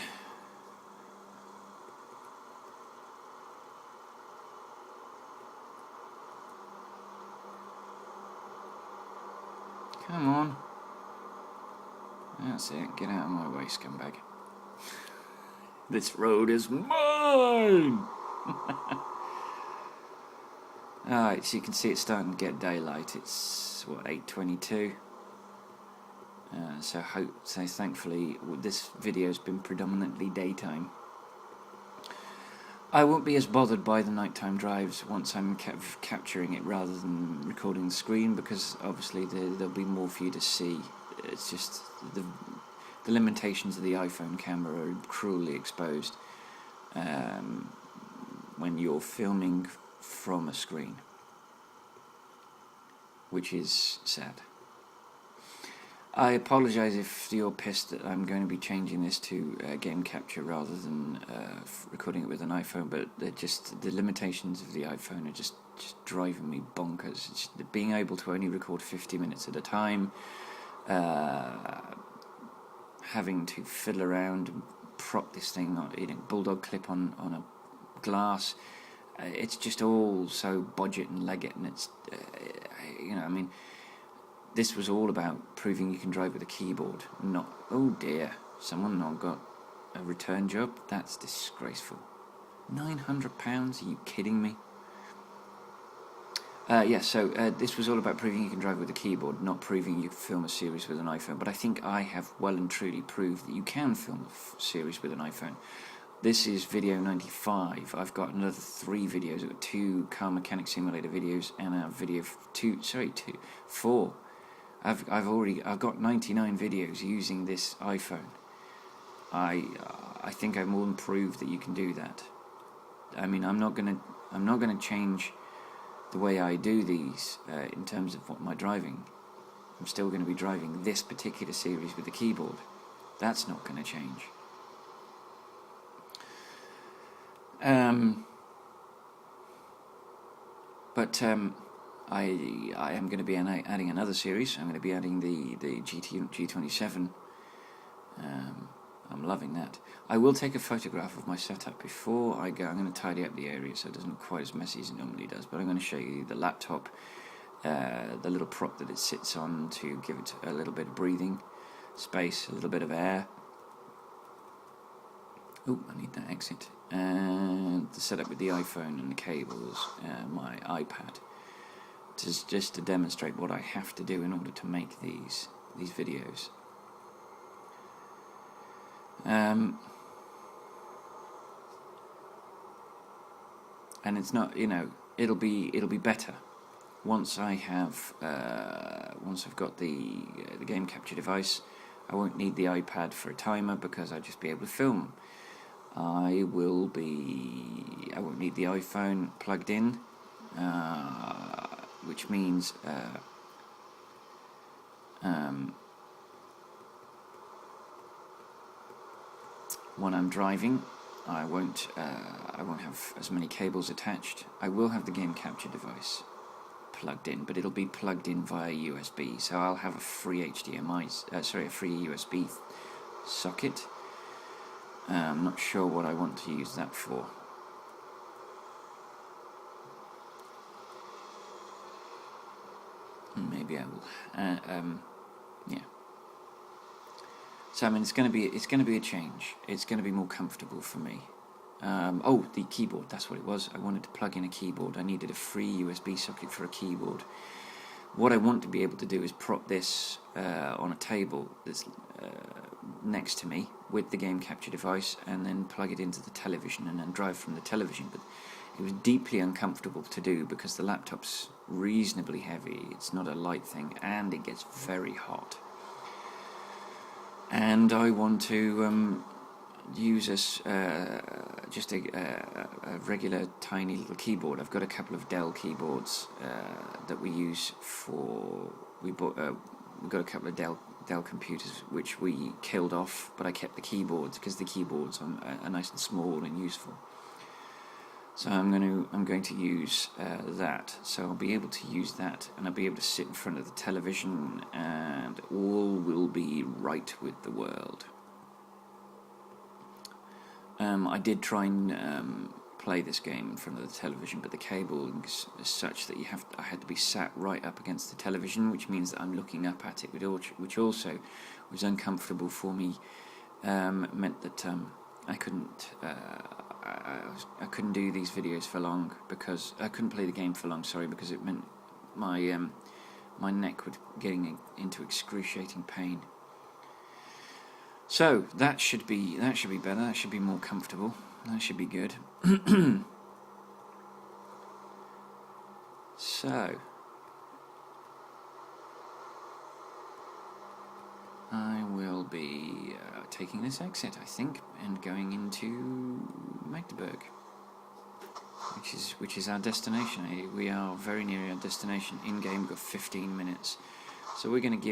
Come on. That's it. Get out of my way, scumbag. This road is mine! Alright, so you can see it's starting to get daylight. It's, 8:22? So thankfully this video has been predominantly daytime. I won't be as bothered by the nighttime drives once I'm capturing it rather than recording the screen, because obviously there'll be more for you to see. It's just the limitations of the iPhone camera are cruelly exposed when you're filming from a screen, which is sad. I apologise if you're pissed that I'm going to be changing this to game capture rather than recording it with an iPhone, but the limitations of the iPhone are just driving me bonkers. It's being able to only record 50 minutes at a time, having to fiddle around and prop this thing on, bulldog clip on a glass. It's just all so budget and leg it, and it's I mean, this was all about proving you can drive with a keyboard. Not, oh dear, someone not got a return job? That's disgraceful. £900? Are you kidding me? This was all about proving you can drive with a keyboard, not proving you can film a series with an iPhone. But I think I have well and truly proved that you can film a series with an iPhone. This is video 95. I've got another 3 videos. I've got 2 car mechanic simulator videos and a video 4. I've got 99 videos using this iPhone. I think I've more than proved that you can do that. I mean, I'm not gonna change the way I do these in terms of what my driving. I'm still going to be driving this particular series with the keyboard. That's not going to change. I am going to be adding another series. I'm going to be adding the G27. I'm loving that. I will take a photograph of my setup before I go. I'm going to tidy up the area so it doesn't look quite as messy as it normally does. But I'm going to show you the laptop, the little prop that it sits on to give it a little bit of breathing space, a little bit of air. Oh, I need that exit. And the setup with the iPhone and the cables, my iPad, just to demonstrate what I have to do in order to make these videos. And it's not, it'll be better once I've got the game capture device. I won't need the iPad for a timer because I'll just be able to film. I won't need the iPhone plugged in, which means when I'm driving, I won't have as many cables attached. I will have the game capture device plugged in, but it'll be plugged in via USB. So I'll have a free a free USB socket. I'm not sure what I want to use that for. Maybe I will. Yeah. So I mean, it's going to be a change. It's going to be more comfortable for me. The keyboard. That's what it was. I wanted to plug in a keyboard. I needed a free USB socket for a keyboard. What I want to be able to do is prop this on a table that's next to me with the game capture device, and then plug it into the television and then drive from the television. But it was deeply uncomfortable to do because the laptop's reasonably heavy. It's not a light thing, and it gets very hot. And I want to use just a regular tiny little keyboard. I've got a couple of Dell keyboards that we use we've got a couple of Dell computers which we killed off, but I kept the keyboards because the keyboards are nice and small and useful. So I'm going to use that. So I'll be able to use that, and I'll be able to sit in front of the television, and all will be right with the world. I did try and play this game in front of the television, but the cable is such that I had to be sat right up against the television, which means that I'm looking up at it, which also was uncomfortable for me. Meant that I couldn't do these videos for long, because I couldn't play the game for long. Because it meant my neck was getting into excruciating pain. So that should be better. That should be more comfortable. That should be good. So I will be taking this exit, I think, and going into Magdeburg, which is our destination. We are very near our destination. In game, we've got 15 minutes, so we're going to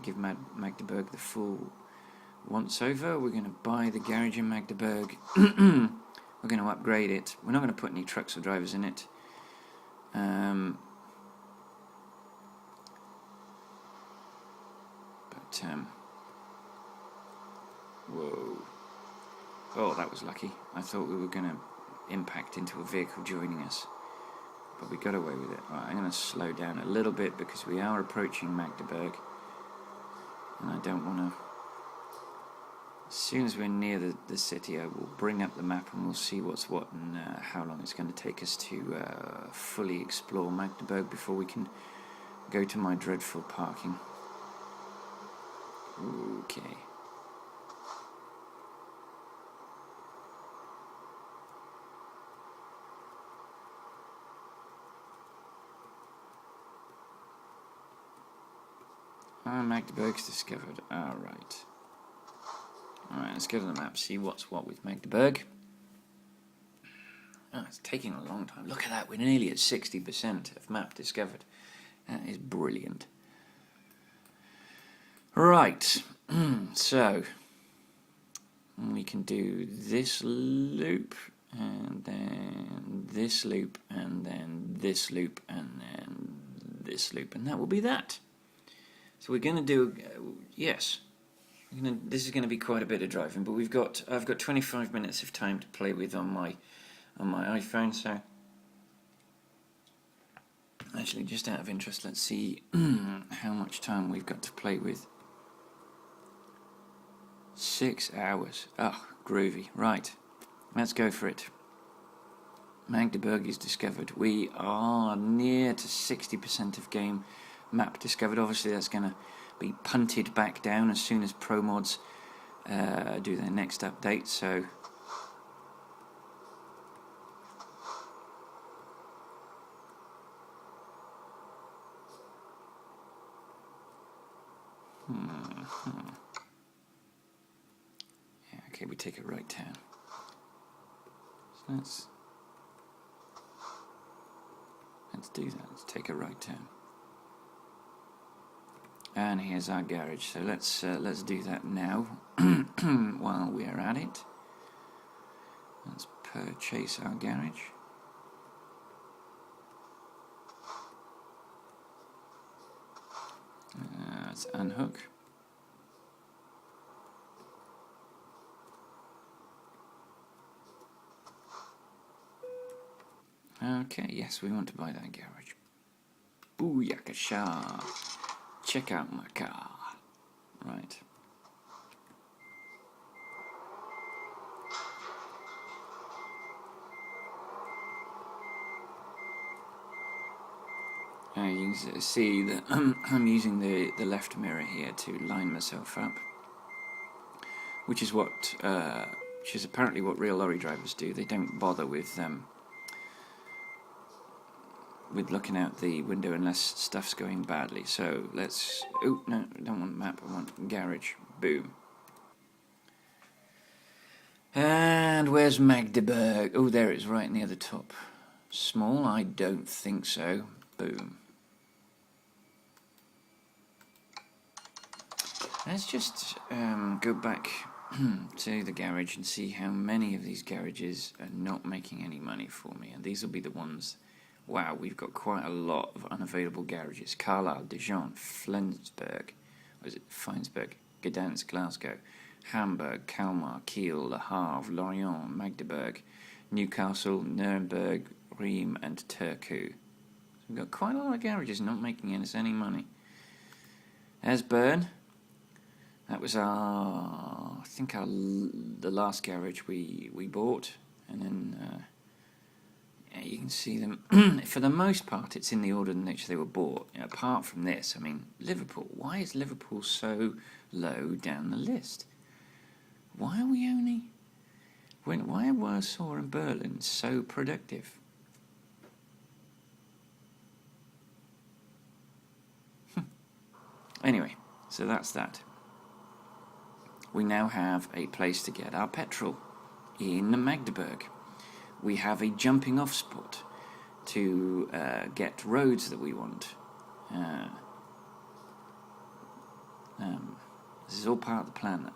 give Magdeburg the full once over. We're going to buy the garage in Magdeburg. We're going to upgrade it. We're not going to put any trucks or drivers in it. Whoa. Oh, that was lucky. I thought we were going to impact into a vehicle joining us. but we got away with it. Right, I'm going to slow down a little bit because we are approaching Magdeburg, and I don't want to... As soon as we're near the city, I will bring up the map and we'll see what's what and how long it's going to take us to fully explore Magdeburg before we can go to my dreadful parking. Okay. Magdeburg's discovered. Alright. Alright, let's go to the map, see what's what with Magdeburg. Oh, it's taking a long time. Look at that, we're nearly at 60% of map discovered. That is brilliant. Right, so we can do this loop, and then this loop, and then this loop, and then this loop, and that will be that. So we're going to do, yes, this is going to be quite a bit of driving, but I've got 25 minutes of time to play with on my iPhone. So actually, just out of interest, let's see how much time we've got to play with. 6 hours. Oh, groovy. Right, let's go for it. Magdeburg is discovered. We are near to 60% of game map discovered. Obviously that's going to be punted back down as soon as ProMods do their next update, so yeah, okay, we take a right turn. So let's do that. Let's take a right turn. And here's our garage, so let's do that now while we're at it. Let's purchase our garage. Let's unhook. Okay, yes, we want to buy that garage. Booyakasha! Check out my car. Right. You can see that I'm using the left mirror here to line myself up, which is apparently what real lorry drivers do. They don't bother with looking out the window unless stuff's going badly. So let's... Oh, no, I don't want map, I want garage. Boom. And where's Magdeburg? Oh, there it is, right near the top. Small? I don't think so. Boom. Let's just go back to the garage and see how many of these garages are not making any money for me. And these will be the ones... Wow, we've got quite a lot of unavailable garages. Carlisle, Dijon, Flensburg, or is it Feinsberg, Gdansk, Glasgow, Hamburg, Kalmar, Kiel, Le Havre, Lorient, Magdeburg, Newcastle, Nuremberg, Rheims and Turku. So we've got quite a lot of garages not making us any money. There's Bern. That was the last garage we bought, and then you can see them. For the most part, it's in the order in which they were bought. Apart from this, I mean, Liverpool. Why is Liverpool so low down the list? Why are we only... Why are Warsaw and Berlin so productive? Anyway, so that's that. We now have a place to get our petrol in Magdeburg. We have a jumping off spot to get roads that we want. This is all part of the plan.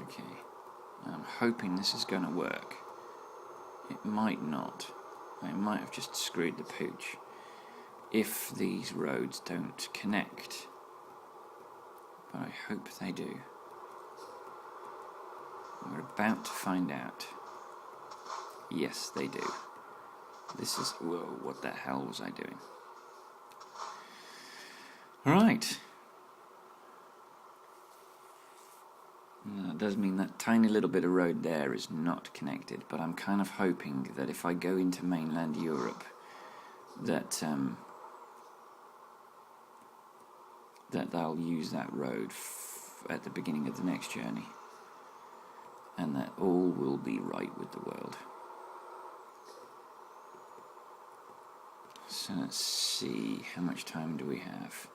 Okay, I'm hoping this is going to work. It might not. I might have just screwed the pooch if these roads don't connect. but I hope they do. We're about to find out. Yes, they do. This is... Whoa, what the hell was I doing? Right. That does mean that tiny little bit of road there is not connected, but I'm kind of hoping that if I go into mainland Europe, that that they'll use that road at the beginning of the next journey, and that all will be right with the world. So let's see, how much time do we have?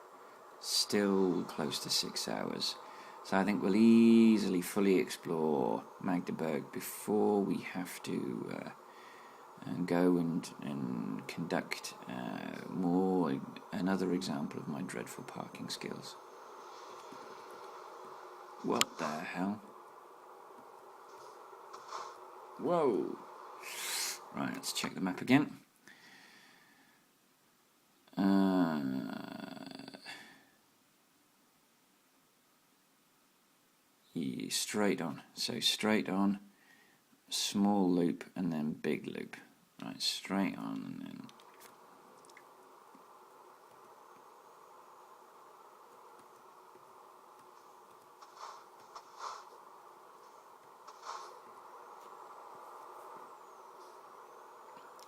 Still close to 6 hours. So I think we'll easily fully explore Magdeburg before we have to go and conduct another example of my dreadful parking skills. What the hell? Whoa! Right, let's check the map again. Straight on. So straight on, small loop, and then big loop. Right, straight on, and then...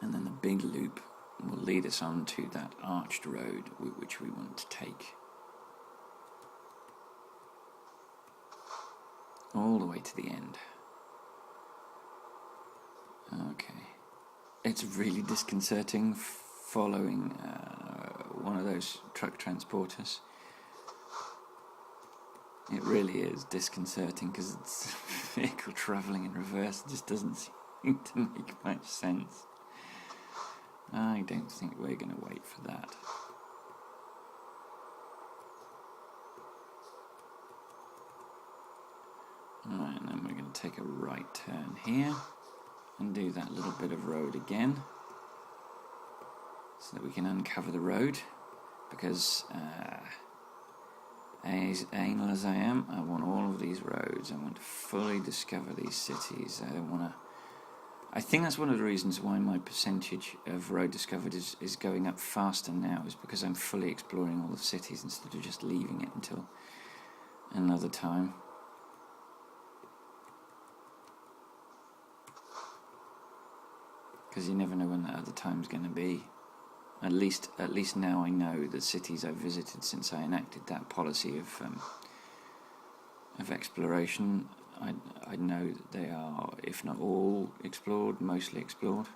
And then the big loop will lead us on to that arched road which we want to take. All the way to the end. Okay. It's really disconcerting following one of those truck transporters. It really is disconcerting because it's a vehicle travelling in reverse. It just doesn't seem to make much sense. I don't think we're going to wait for that. Alright, and then we're going to take a right turn here and do that little bit of road again so that we can uncover the road, because as anal as I am, I want all of these roads. I want to fully discover these cities. I don't want to... I think that's one of the reasons why my percentage of road discovered is going up faster now, is because I'm fully exploring all the cities instead of just leaving it until another time. Because you never know when that other time's going to be. At least now I know the cities I've visited since I enacted that policy of exploration. I know that they are, if not all explored, mostly explored.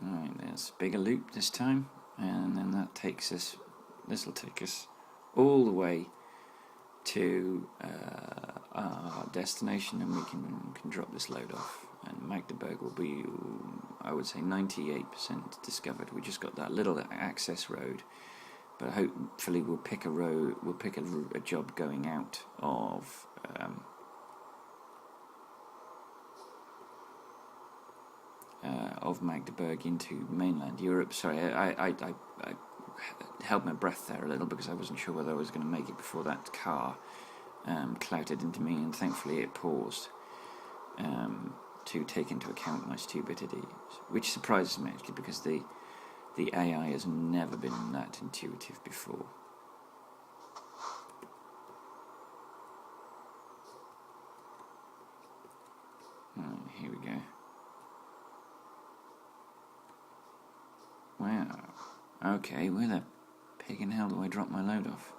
Alright, there's a bigger loop this time, and then that takes us, this will take us all the way to our destination, and we can drop this load off, and Magdeburg will be, I would say, 98% discovered. We just got that little access road, but hopefully we'll pick a job going out of Magdeburg into mainland Europe. Sorry, I held my breath there a little because I wasn't sure whether I was going to make it before that car clouted into me, and thankfully it paused to take into account my stupidity, which surprises me actually, because the AI has never been that intuitive before. Right, here we go. Wow. Okay, where the pig in hell do I drop my load off?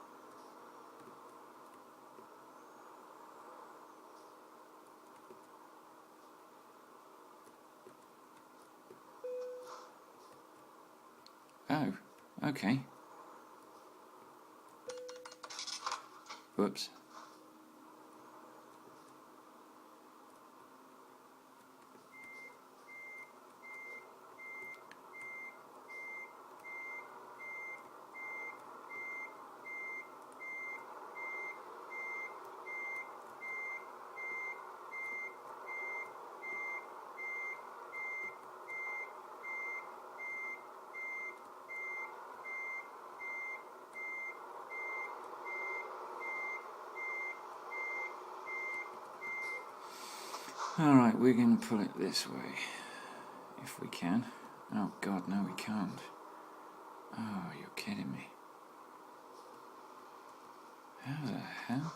Oh, okay. Whoops. Alright, we're going to pull it this way. If we can. Oh god, no we can't. Oh, you're kidding me. How the hell?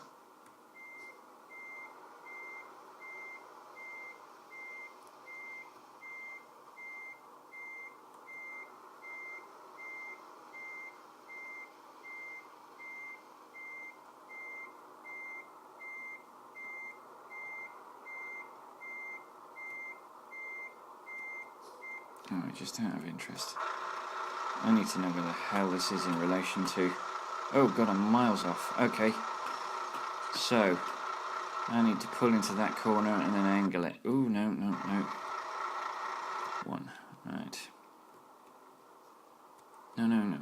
Oh, just out of interest. I need to know where the hell this is in relation to... Oh god, I'm miles off. Okay. So, I need to pull into that corner and then angle it. Ooh, no. One. Right. No.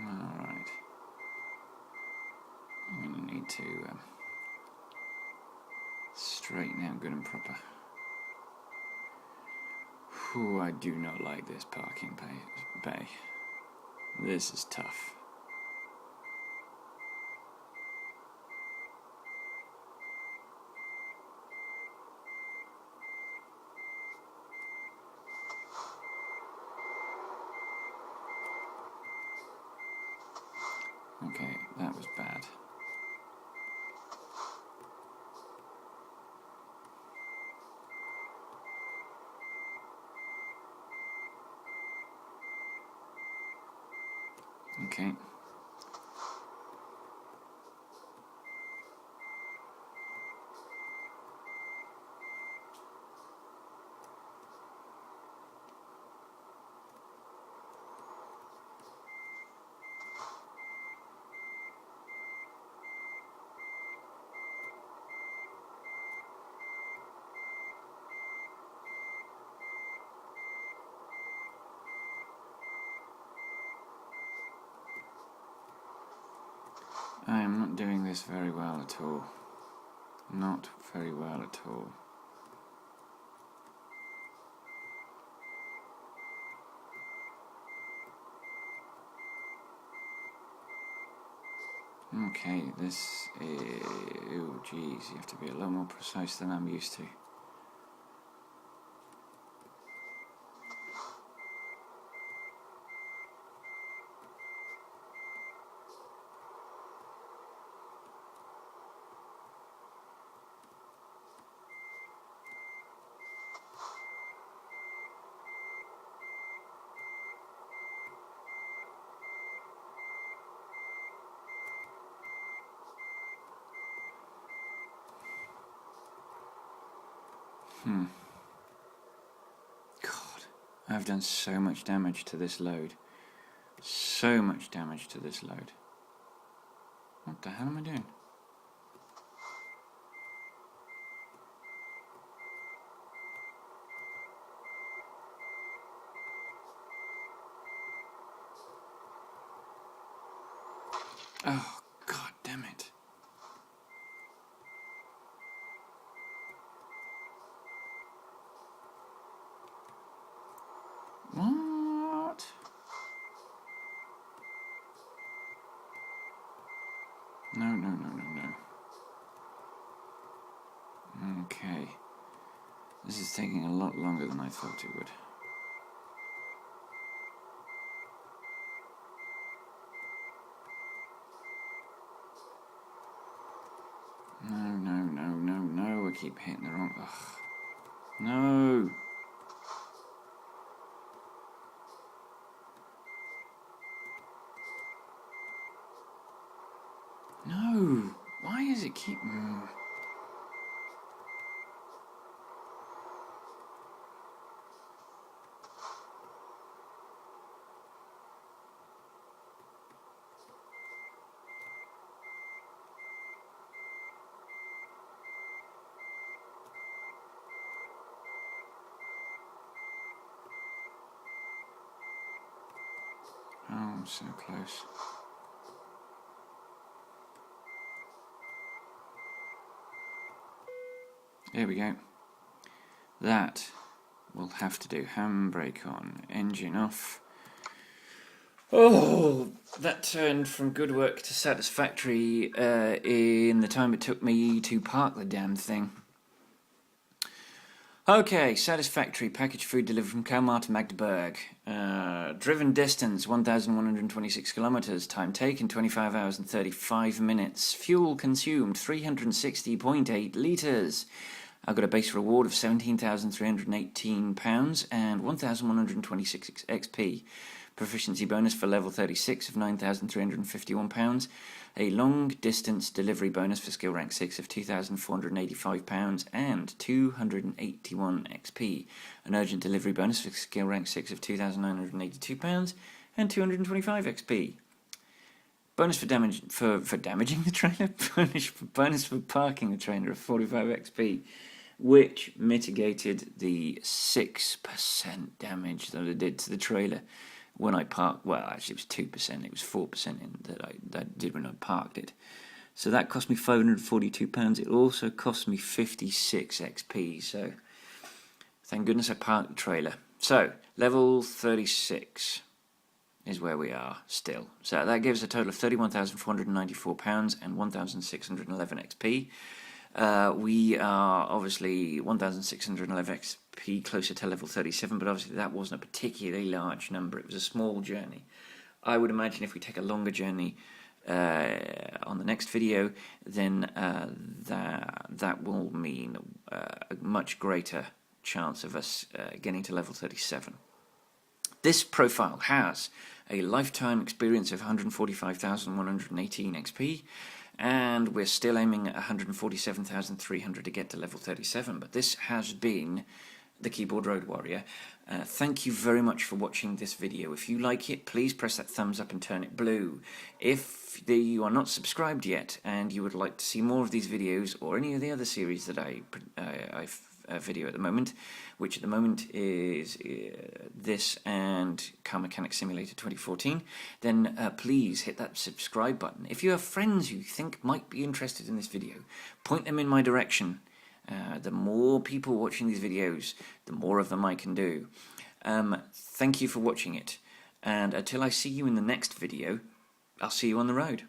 Alright. I'm going to need to straighten out good and proper. Whew, I do not like this parking bay. This is tough. Okay, that was bad. Okay. I am not doing this very well at all. Not very well at all. Okay, this is... Oh, geez, you have to be a lot more precise than I'm used to. God, I've done so much damage to this load. So much damage to this load. What the hell am I doing? Oh, god damn it. What? No. Okay. This is taking a lot longer than I thought it would. No. I keep hitting the wrong... Ugh. No! No! Why does it keep... Oh, so close. There we go. That will have to do. Handbrake on, engine off. Oh, that turned from good work to satisfactory in the time it took me to park the damn thing. Okay, satisfactory. Packaged food delivered from Kalmar to Magdeburg. Driven distance 1,126 kilometers. Time taken 25 hours and 35 minutes. Fuel consumed 360.8 liters. I got a base reward of £17,318 and 1,126 XP. Proficiency bonus for level 36 of £9,351. A long distance delivery bonus for skill rank 6 of £2,485 and 281 XP. An urgent delivery bonus for skill rank 6 of £2,982 and 225 XP. Bonus for damaging the trailer. bonus for parking the trailer of 45 XP, which mitigated the 6% damage that I did to the trailer when I parked. Well, actually it was 2%, it was 4% that I did when I parked it. So that cost me £542. It also cost me 56 XP, so thank goodness I parked the trailer. So, level 36 is where we are still. So that gives a total of £31,494 and 1,611 XP. We are obviously 1,611 XP closer to level 37, but obviously that wasn't a particularly large number. It was a small journey. I would imagine if we take a longer journey on the next video, then that will mean a much greater chance of us getting to level 37. This profile has a lifetime experience of 145,118 XP, and we're still aiming at 147,300 to get to level 37, but this has been the Keyboard Road Warrior. Thank you very much for watching this video. If you like it, please press that thumbs up and turn it blue. If you are not subscribed yet and you would like to see more of these videos or any of the other series that I video at the moment, which at the moment is this and Car Mechanic Simulator 2014, then please hit that subscribe button. If you have friends you think might be interested in this video, point them in my direction. The more people watching these videos, the more of them I can do. Thank you for watching it, and until I see you in the next video, I'll see you on the road.